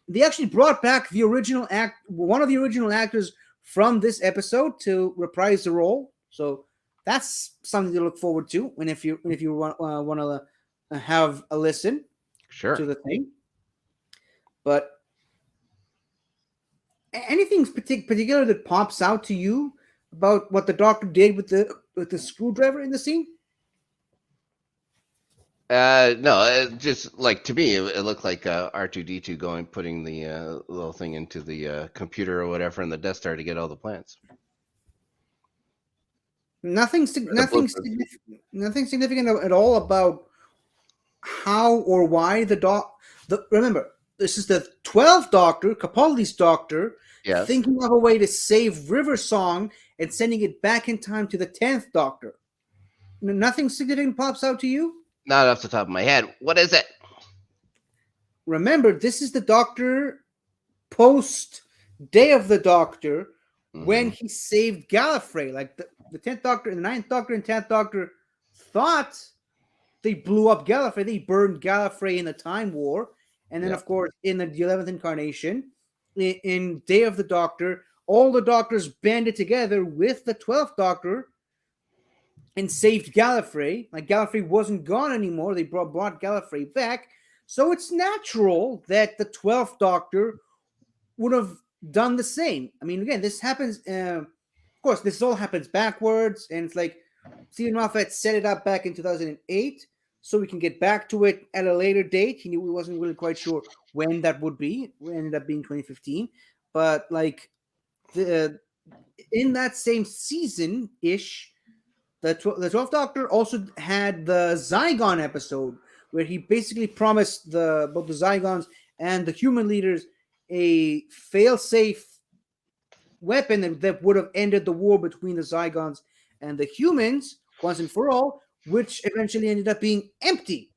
They actually brought back one of the original actors from this episode to reprise the role. So that's something to look forward to if you want to have a listen to the thing. But anything particular that pops out to you about what the Doctor did with the screwdriver in the scene? No, just like to me, it looked like R2D2 putting the little thing into the computer or whatever in the Death Star to get all the plants. Nothing significant at all about how or why remember, this is the 12th Doctor, Capaldi's Doctor, thinking of a way to save River Song and sending it back in time to the 10th Doctor. Nothing significant pops out to you? Not off the top of my head. What is it? Remember, this is the Doctor post Day of the Doctor when he saved Gallifrey. Like the 10th Doctor and the 9th Doctor and 10th Doctor thought they blew up Gallifrey. They burned Gallifrey in the Time War. And then, of course, in the 11th incarnation, in Day of the Doctor, all the Doctors banded together with the 12th Doctor and saved Gallifrey. Like Gallifrey wasn't gone anymore. They brought Gallifrey back. So it's natural that the 12th Doctor would have done the same. I mean, again, this happens. Of course, this all happens backwards, and it's like Stephen Moffat set it up back in 2008, so we can get back to it at a later date. He wasn't really quite sure when that would be. It ended up being 2015, but like in that same season ish. The 12th Doctor also had the Zygon episode where he basically promised both the Zygons and the human leaders a fail-safe weapon that would have ended the war between the Zygons and the humans once and for all, which eventually ended up being empty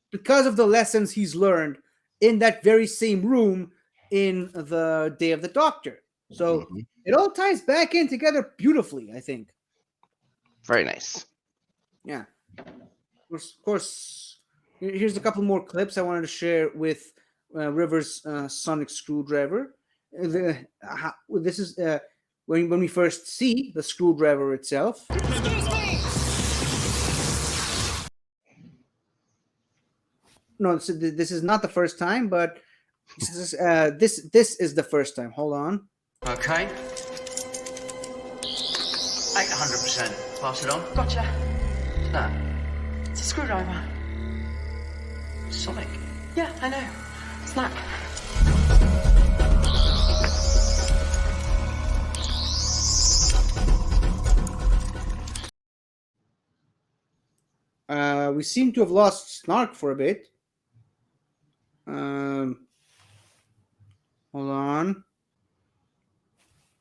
because of the lessons he's learned in that very same room in the Day of the Doctor. So it all ties back in together beautifully, I think. Very nice. Yeah. Of course, here's a couple more clips I wanted to share with River's sonic screwdriver. This is when we first see the screwdriver itself. No, this is not the first time, but this is the first time. Hold on. Okay. 800%. Pass it on. Gotcha. What's that? It's a screwdriver. Sonic. Yeah, I know. Snap. We seem to have lost Snark for a bit. Hold on.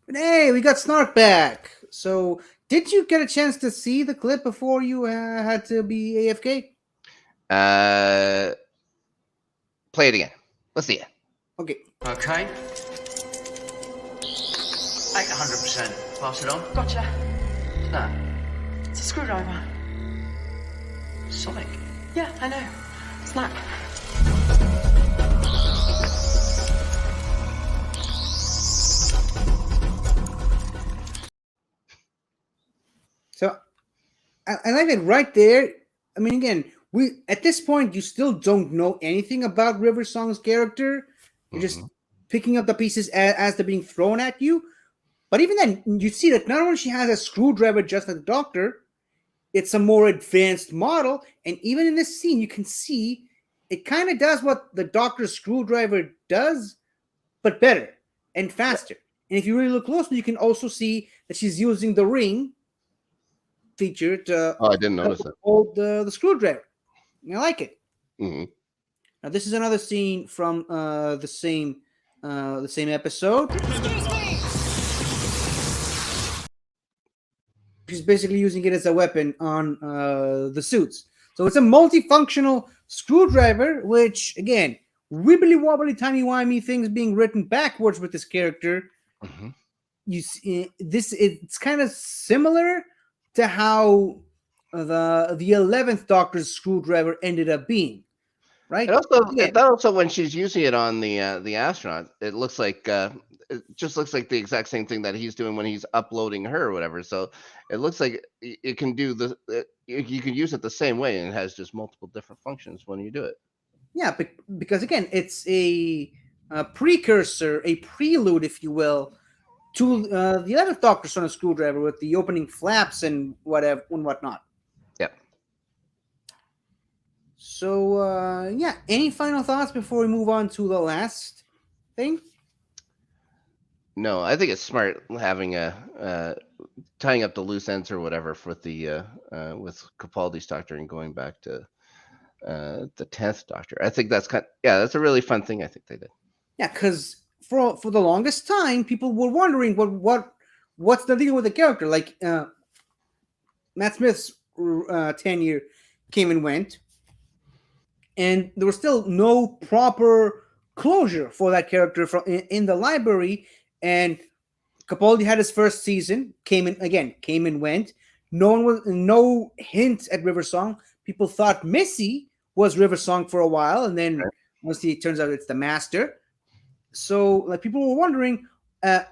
But hey, we got Snark back. So, did you get a chance to see the clip before you had to be AFK? Play it again. Let's see it. Okay. Okay. 800%. Pass it on. Gotcha. What's that? It's a screwdriver. Sonic. Yeah, I know. Snap. So, I like it right there. I mean, again, we at this point you still don't know anything about River Song's character. You're just picking up the pieces as they're being thrown at you. But even then, you see that not only she has a screwdriver just like the Doctor, it's a more advanced model, and even in this scene, you can see it kind of does what the Doctor's screwdriver does, but better and faster. And if you really look closely, you can also see that she's using the ring feature to I didn't notice that. hold the screwdriver. I like it. Mm-hmm. Now, this is another scene from the same episode. She's basically using it as a weapon on the suits. So it's a multifunctional screwdriver, which again, wibbly wobbly, timey wimey things being written backwards with this character. Mm-hmm. You see, it's kind of similar to how the 11th Doctor's screwdriver ended up being, right? That also when she's using it on the astronaut, it looks like it just looks like the exact same thing that he's doing when he's uploading her or whatever. So it looks like it can do you can use it the same way, and it has just multiple different functions when you do it. Yeah, because again, it's a precursor, a prelude, if you will, to the 11th Doctor's on a screwdriver with the opening flaps and whatever and whatnot. Yep. So yeah, any final thoughts before we move on to the last thing? No, I think it's smart having tying up the loose ends or whatever with the with Capaldi's Doctor and going back to the 10th Doctor. I think that's that's a really fun thing I think they did. Yeah, because for the longest time, people were wondering what's the deal with the character. Like Matt Smith's tenure came and went, and there was still no proper closure for that character in the library. And Capaldi had his first season, came and went. No hint at River Song. People thought Missy was River Song for a while, and then mostly it turns out it's the Master. So like people were wondering,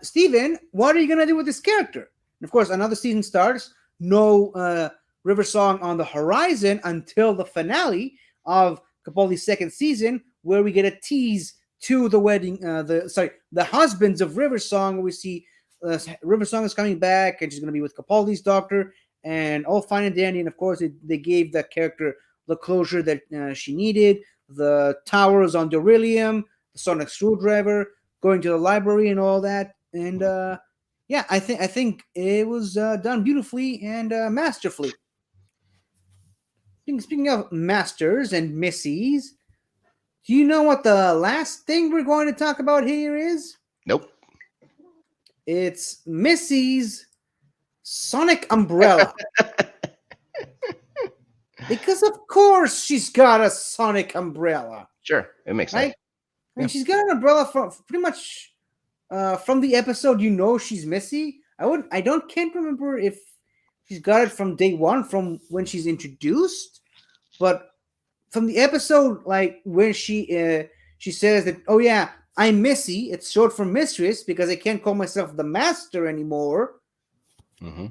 Steven, what are you gonna do with this character? And of course, another season starts. No River Song on the horizon until the finale of Capaldi's second season, where we get a tease to the wedding. The husbands of River Song. We see River Song is coming back, and she's gonna be with Capaldi's Doctor, and all fine and dandy. And of course, they gave that character the closure that she needed. The towers on Beryllium, the sonic screwdriver, going to the library, and all that. And yeah, I think it was done beautifully and masterfully. Speaking of masters and missies, do you know what the last thing we're going to talk about here is? Nope. It's Missy's sonic umbrella. Because of course she's got a sonic umbrella. Sure, it makes sense. I mean, she's got an umbrella from pretty much from the episode. You know, she's Missy. Can't remember if she's got it from day one, from when she's introduced, but from the episode, like when she says that, oh yeah, I'm Missy. It's short for mistress because I can't call myself the master anymore. Mm-hmm.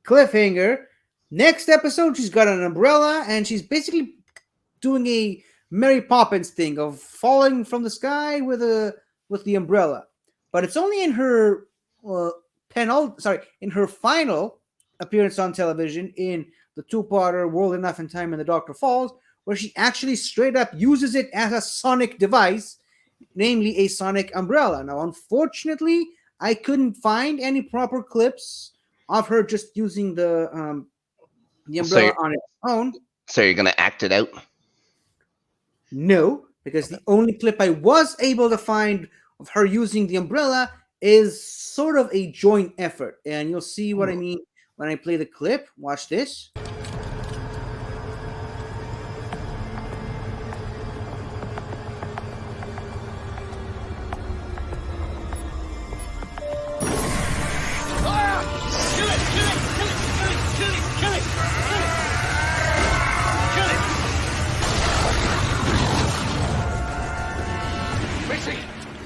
Cliffhanger. Next episode, she's got an umbrella and she's basically doing a Mary Poppins thing of falling from the sky with the umbrella, but it's only in her in her final appearance on television in the two-parter World Enough in Time and the Doctor Falls, where she actually straight up uses it as a sonic device, namely a sonic umbrella. Now, unfortunately, I couldn't find any proper clips of her just using the umbrella on its own. So you're gonna act it out? No, because the only clip I was able to find of her using the umbrella is sort of a joint effort, and you'll see what I mean when I play the clip. Watch this.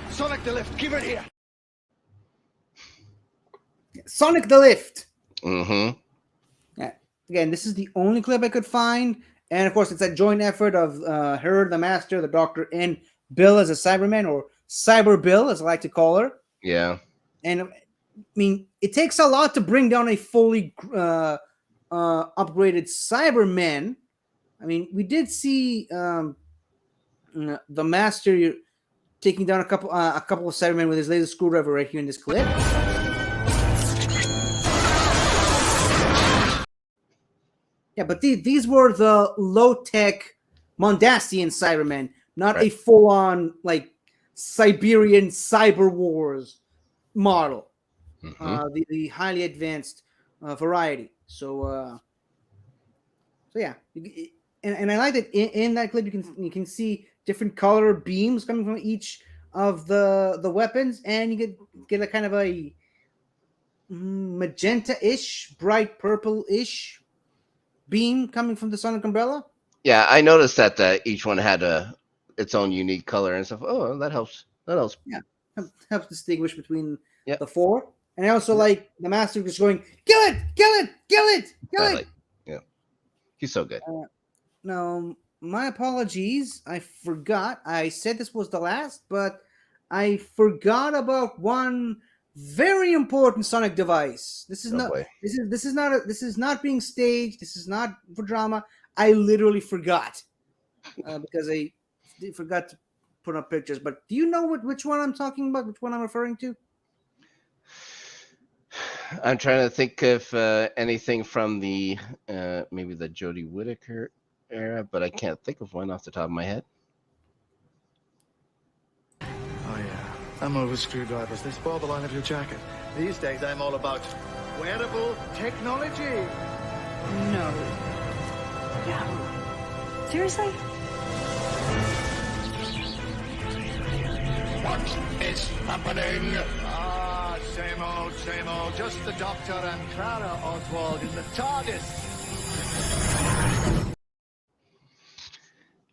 Sonic the lift, give it here. Sonic the lift. Mm-hmm. Yeah. Again, this is the only clip I could find, and of course, it's a joint effort of her, the Master, the Doctor, and Bill as a Cyberman, or Cyber Bill, as I like to call her. Yeah. And I mean, it takes a lot to bring down a fully upgraded Cyberman. I mean, we did see the Master taking down a couple of Cybermen with his laser screwdriver right here in this clip. Yeah, but these were the low-tech Mondasian Cybermen, not a full-on like Siberian Cyber Wars model. The highly advanced variety. So yeah, and I like that in that clip you can see different color beams coming from each of the weapons, and you get a kind of a magenta-ish, bright purple-ish beam coming from the sonic umbrella. Yeah, I noticed that each one had its own unique color and stuff. Oh, that helps. That helps. Yeah, helps distinguish between the four. And I also like the Master just going, kill it, kill it, kill it, kill it. Yeah, he's so good. Now, my apologies. I forgot. I said this was the last, but I forgot about one very important sonic device. This is this is not being staged. This is not for drama. I literally forgot because I forgot to put up pictures. But do you know which one I'm talking about? Which one I'm referring to? I'm trying to think of anything from the maybe the Jodie Whittaker era, but I can't think of one off the top of my head. Oh yeah, I'm over screwdrivers. They spoil the line of your jacket. These days I'm all about wearable technology. No. Seriously? What is happening? Ah, same old, same old. Just the Doctor and Clara Oswald in the TARDIS.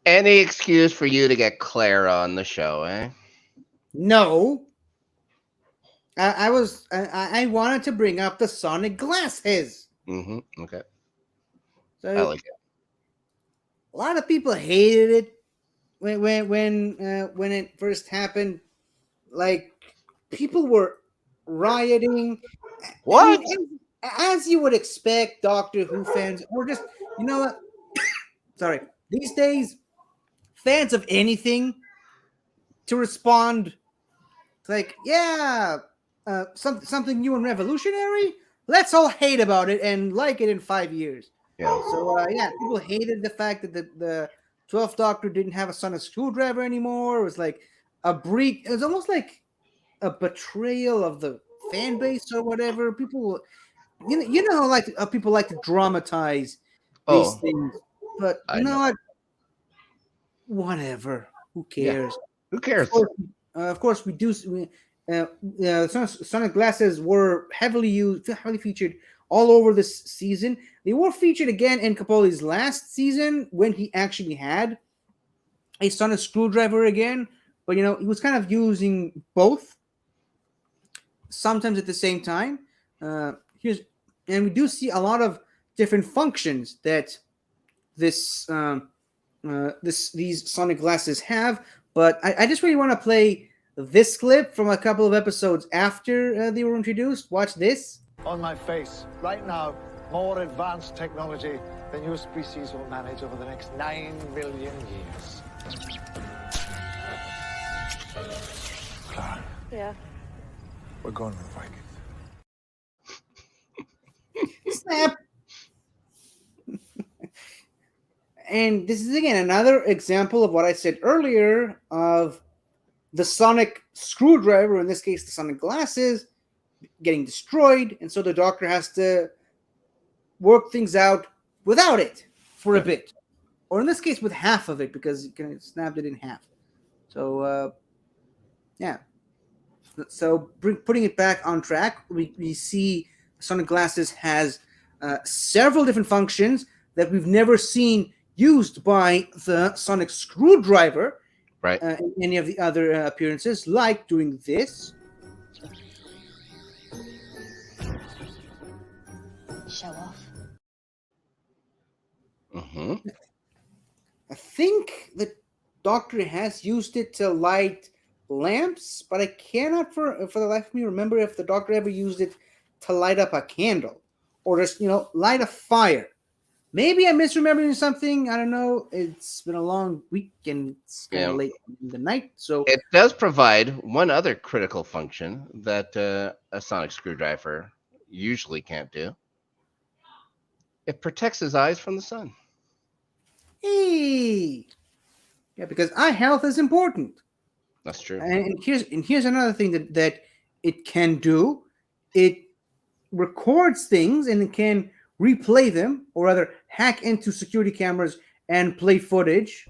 Any excuse for you to get Clara on the show, eh? No. I wanted to bring up the sonic glasses. Mm-hmm. Okay. So I like it. A lot of people hated it when it first happened. Like, people were rioting. What? I mean, as you would expect, Doctor Who fans, or just, you know what? Sorry. These days, fans of anything to respond, like, yeah, something new and revolutionary, let's all hate about it and like it in 5 years. Yeah. So, yeah, people hated the fact that the 12th Doctor didn't have a sonic screwdriver anymore. It was like a breach. It was almost like a betrayal of the fan base or whatever. People, you know, like people like to dramatize these things, but you know what? Whatever. Who cares? Yeah. Who cares? Of course, we do. Sonic glasses were heavily featured all over this season. They were featured again in Capoli's last season when he actually had a sonic screwdriver again, but you know, he was kind of using both sometimes at the same time. And we do see a lot of different functions that these sonic glasses have. But I just really want to play this clip from a couple of episodes after they were introduced. Watch this. On my face, right now, more advanced technology than your species will manage over the next 9 million years. Clara, Yeah. we're going to the Vikings. Snap. And this is again another example of what I said earlier of the sonic screwdriver, in this case the sonic glasses, getting destroyed, and so the Doctor has to work things out without it for a bit, or in this case with half of it, because he kind of snapped it in half. So yeah, so putting it back on track, we see sonic glasses has several different functions that we've never seen used by the sonic screwdriver, right? In any of the other appearances, like doing this. Show off. Mm-hmm. I think the Doctor has used it to light lamps, but I cannot for the life of me remember if the Doctor ever used it to light up a candle or just light a fire. Maybe I'm misremembering something. I don't know. It's been a long week and it's kind of late in the night, so it does provide one other critical function that a sonic screwdriver usually can't do. It protects his eyes from the sun. hey, yeah, because eye health is important. That's true. And here's another thing that it can do. It records things and it can replay them, or rather hack into security cameras and play footage.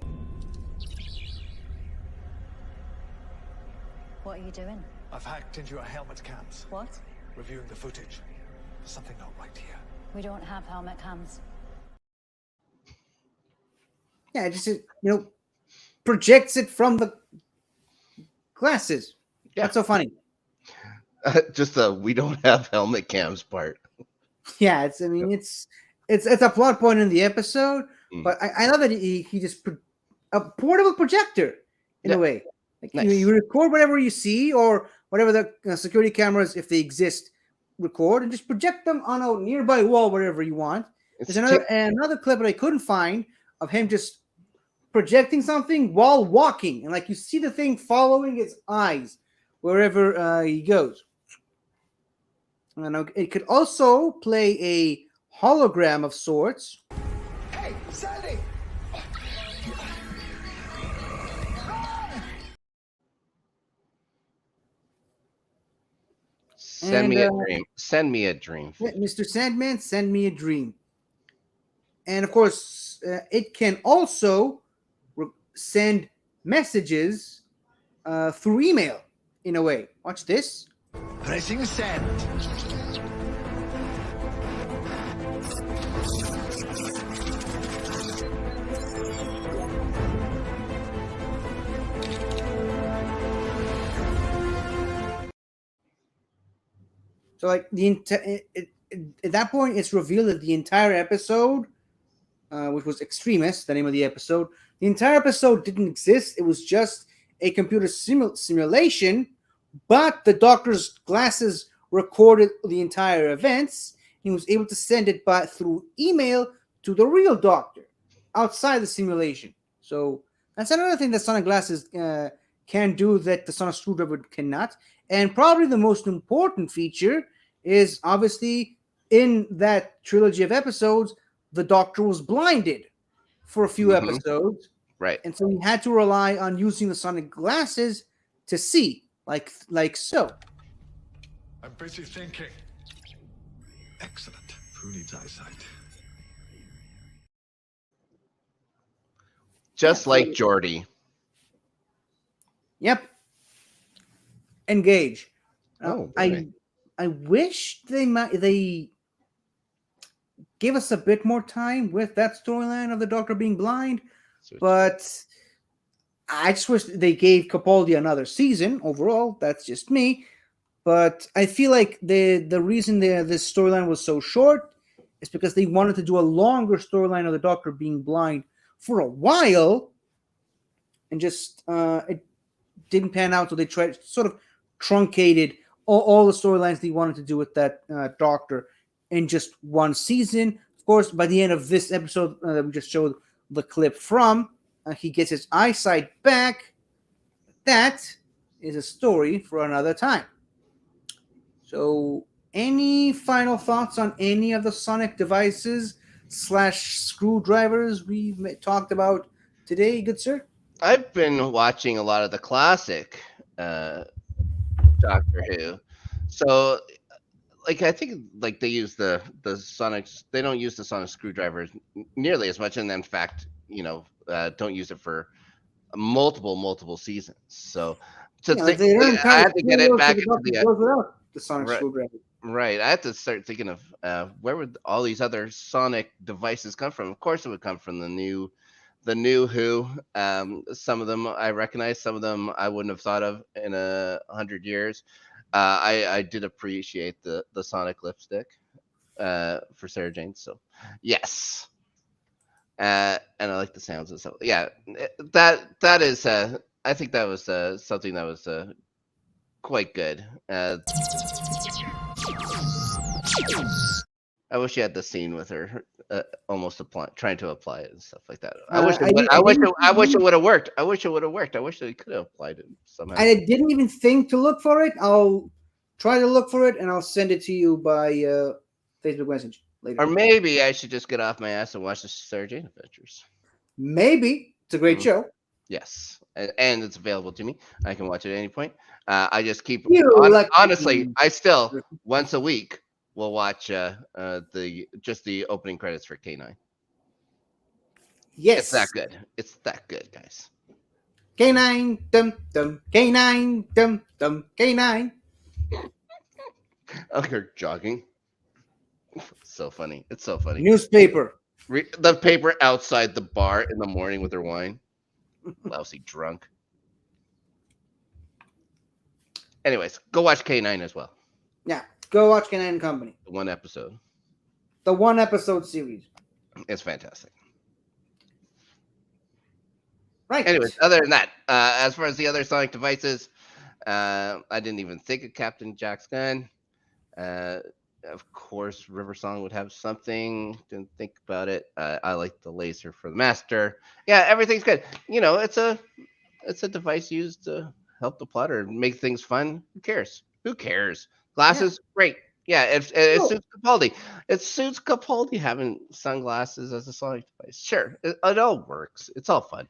What are you doing? I've hacked into your helmet cams. What? Reviewing the footage. There's something not right here. We don't have helmet cams. Yeah, it just projects it from the glasses. Yeah. That's so funny. Just the we don't have helmet cams part. Yeah, it's a plot point in the episode, but I love that he just a portable projector in a way. Like Nice. you record whatever you see or whatever the security cameras, if they exist, record and just project them on a nearby wall wherever you want. There's another clip that I couldn't find of him just projecting something while walking, and like you see the thing following his eyes wherever he goes. And it could also play a hologram of sorts. Hey, Sandy! Send me a dream. Send me a dream. Mr. Sandman, send me a dream. And of course, it can also send messages through email in a way. Watch this. Pressing send. So, like at that point, it's revealed that the entire episode, which was Extremis, the name of the episode, the entire episode didn't exist. It was just a computer simulation, but the Doctor's glasses recorded the entire events. He was able to send it through email to the real Doctor outside the simulation. So that's another thing that sonic glasses can do that the sonic screwdriver cannot. And probably the most important feature is obviously in that trilogy of episodes, the Doctor was blinded for a few episodes. Right. And so he had to rely on using the sonic glasses to see, like so. I'm busy thinking. Excellent. Who needs eyesight? Just like Geordi. Yep. Engage. Oh, I wish they give us a bit more time with that storyline of the Doctor being blind, but I just wish they gave Capaldi another season. Overall, that's just me. But I feel like the reason this storyline was so short is because they wanted to do a longer storyline of the Doctor being blind for a while, and just it didn't pan out. So they tried sort of truncated all the storylines they wanted to do with that Doctor in just one season. Of course, by the end of this episode that we just showed the clip from, he gets his eyesight back. That is a story for another time. So, any final thoughts on any of the Sonic devices slash screwdrivers we talked about today, good sir? I've been watching a lot of the classic uh, Doctor Who, so like I think like they use the Sonics. They don't use the Sonic screwdrivers nearly as much, and in fact, don't use it for multiple seasons. So to Yeah, think, they learn I kind of had to get it skills that back the into doctor the goes without the Sonic right. screwdriver. Right. I had to start thinking of where would all these other Sonic devices come from? Of course, it would come from the new Who. Some of them I recognize, some of them I wouldn't have thought of in 100 years. I did appreciate the Sonic lipstick for Sarah Jane. So yes, and I like the sounds and stuff. Yeah, that is. I think that was something that was quite good. I wish you had the scene with her almost trying to apply it and stuff like that. I wish it would. I wish it would have worked. I wish it would have worked. I wish they could have applied it somehow. I didn't even think to look for it. I'll try to look for it and I'll send it to you by Facebook message later. Or maybe I should just get off my ass and watch the Sarah Jane Adventures. Maybe it's a great show. Yes, and it's available to me. I can watch it at any point. I just keep honestly. I still once a week will watch the opening credits for K9. Yes, it's that good. It's that good, guys. K9 dum dum K9 dum dum K9. Oh, you're jogging. So funny. It's so funny. Newspaper. The paper outside the bar in the morning with their wine. Lousy drunk. Anyways, go watch K9 as well. Yeah, go watch K9 Company. The one episode. The one episode series. It's fantastic. Right. Anyways, other than that, as far as the other Sonic devices, I didn't even think of Captain Jack's gun. Of course, River Song would have something. Didn't think about it. I like the laser for the master. Yeah, everything's good. It's a device used to help the plot or make things fun. Who cares? Who cares? Glasses, great. Yeah, it suits Capaldi. It suits Capaldi having sunglasses as a Sonic device. Sure, it all works. It's all fun.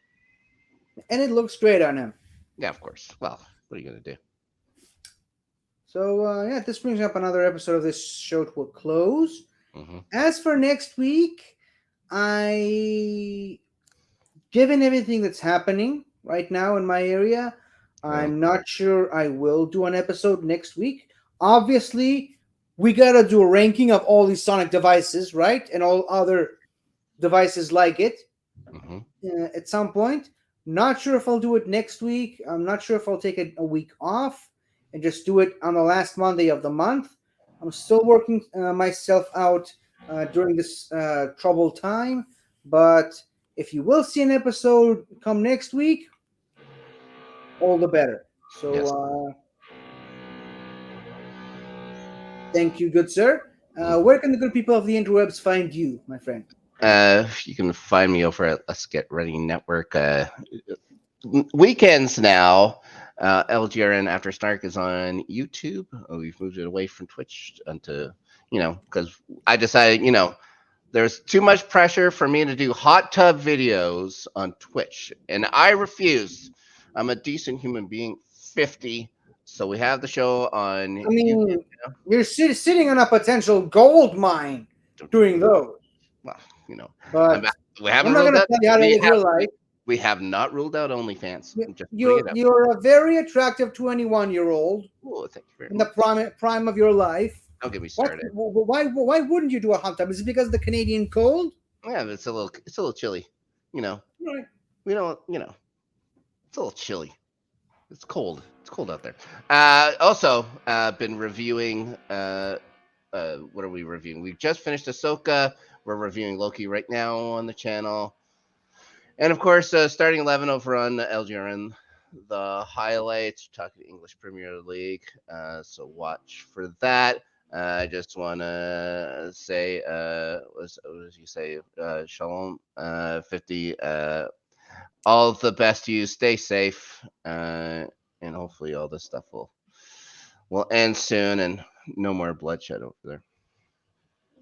And it looks great on him. Yeah, of course. Well, what are you going to do? So, this brings up another episode of this show to a close. Mm-hmm. As for next week, given everything that's happening right now in my area, I'm not sure I will do an episode next week. Obviously, we got to do a ranking of all these Sonic devices, right? And all other devices like it at some point. Not sure if I'll do it next week. I'm not sure if I'll take a week off and just do it on the last Monday of the month. I'm still working myself out during this troubled time. But if you will see an episode come next week, all the better. So thank you, good sir. Where can the good people of the interwebs find you, my friend? You can find me over at Let's Get Ready Network. Weekends now. LGRN After Snark is on YouTube. We've moved it away from Twitch because I decided, there's too much pressure for me to do hot tub videos on Twitch, and I refuse. I'm a decent human being, 50. So we have the show on. I mean, you're sitting on a potential gold mine doing those. Well, but we haven't I'm not ruled going to out. tell you how to live your life. We have not ruled out OnlyFans. You're a very attractive 21-year-old. Oh, thank you very in much. the prime of your life. Don't get me started. Why wouldn't you do a hot tub? Is it because of the Canadian cold? Yeah, it's a little chilly. Right. We don't. It's a little chilly. It's cold. It's cold out there. Also, been reviewing. What are we reviewing? We've just finished Ahsoka. We're reviewing Loki right now on the channel. And of course, starting 11 over on LGRN, the highlights, talking English Premier League. So watch for that. I just want to say, what did you say? Shalom, 50. All the best to you. Stay safe, and hopefully all this stuff will end soon, and no more bloodshed over there.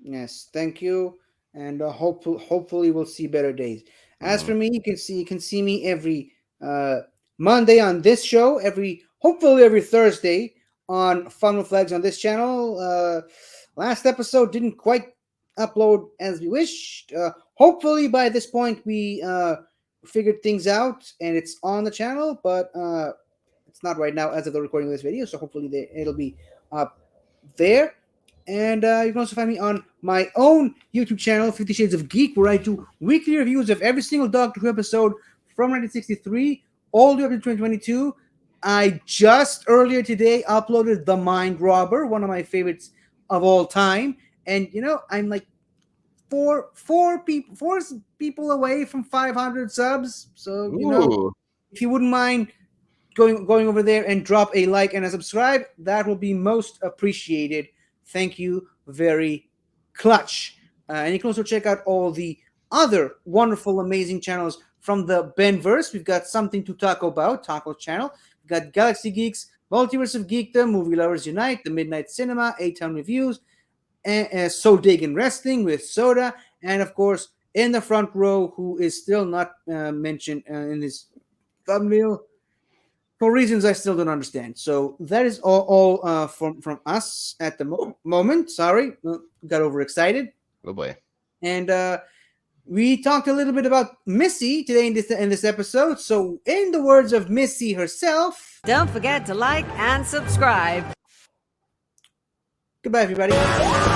Yes, thank you, and hopefully we'll see better days. As for me, you can see me every Monday on this show, hopefully every Thursday on Fun with Flags on this channel. Last episode didn't quite upload as we wished. Hopefully by this point we figured things out and it's on the channel, but it's not right now as of the recording of this video. So hopefully it'll be up there. And you can also find me on my own YouTube channel, 50 Shades of Geek, where I do weekly reviews of every single Doctor Who episode from 1963 all the way up to 2022. I just earlier today uploaded The Mind Robber, one of my favorites of all time. And, I'm like four people away from 500 subs. So, if you wouldn't mind going over there and drop a like and a subscribe, that will be most appreciated. Thank you very clutch. And you can also check out all the other wonderful, amazing channels from the Benverse. We've got Something to Talk About, Taco channel. We've got Galaxy Geeks, Multiverse of Geekdom, Movie Lovers Unite, The Midnight Cinema, A-Town Reviews, and So Diggin' Wrestling with Soda, and of course, in the front row, who is still not mentioned in this thumbnail, for reasons I still don't understand. So that is all from us at the moment. Sorry, got overexcited. Oh boy. And we talked a little bit about Missy today in this episode. So in the words of Missy herself, don't forget to like and subscribe. Goodbye, everybody.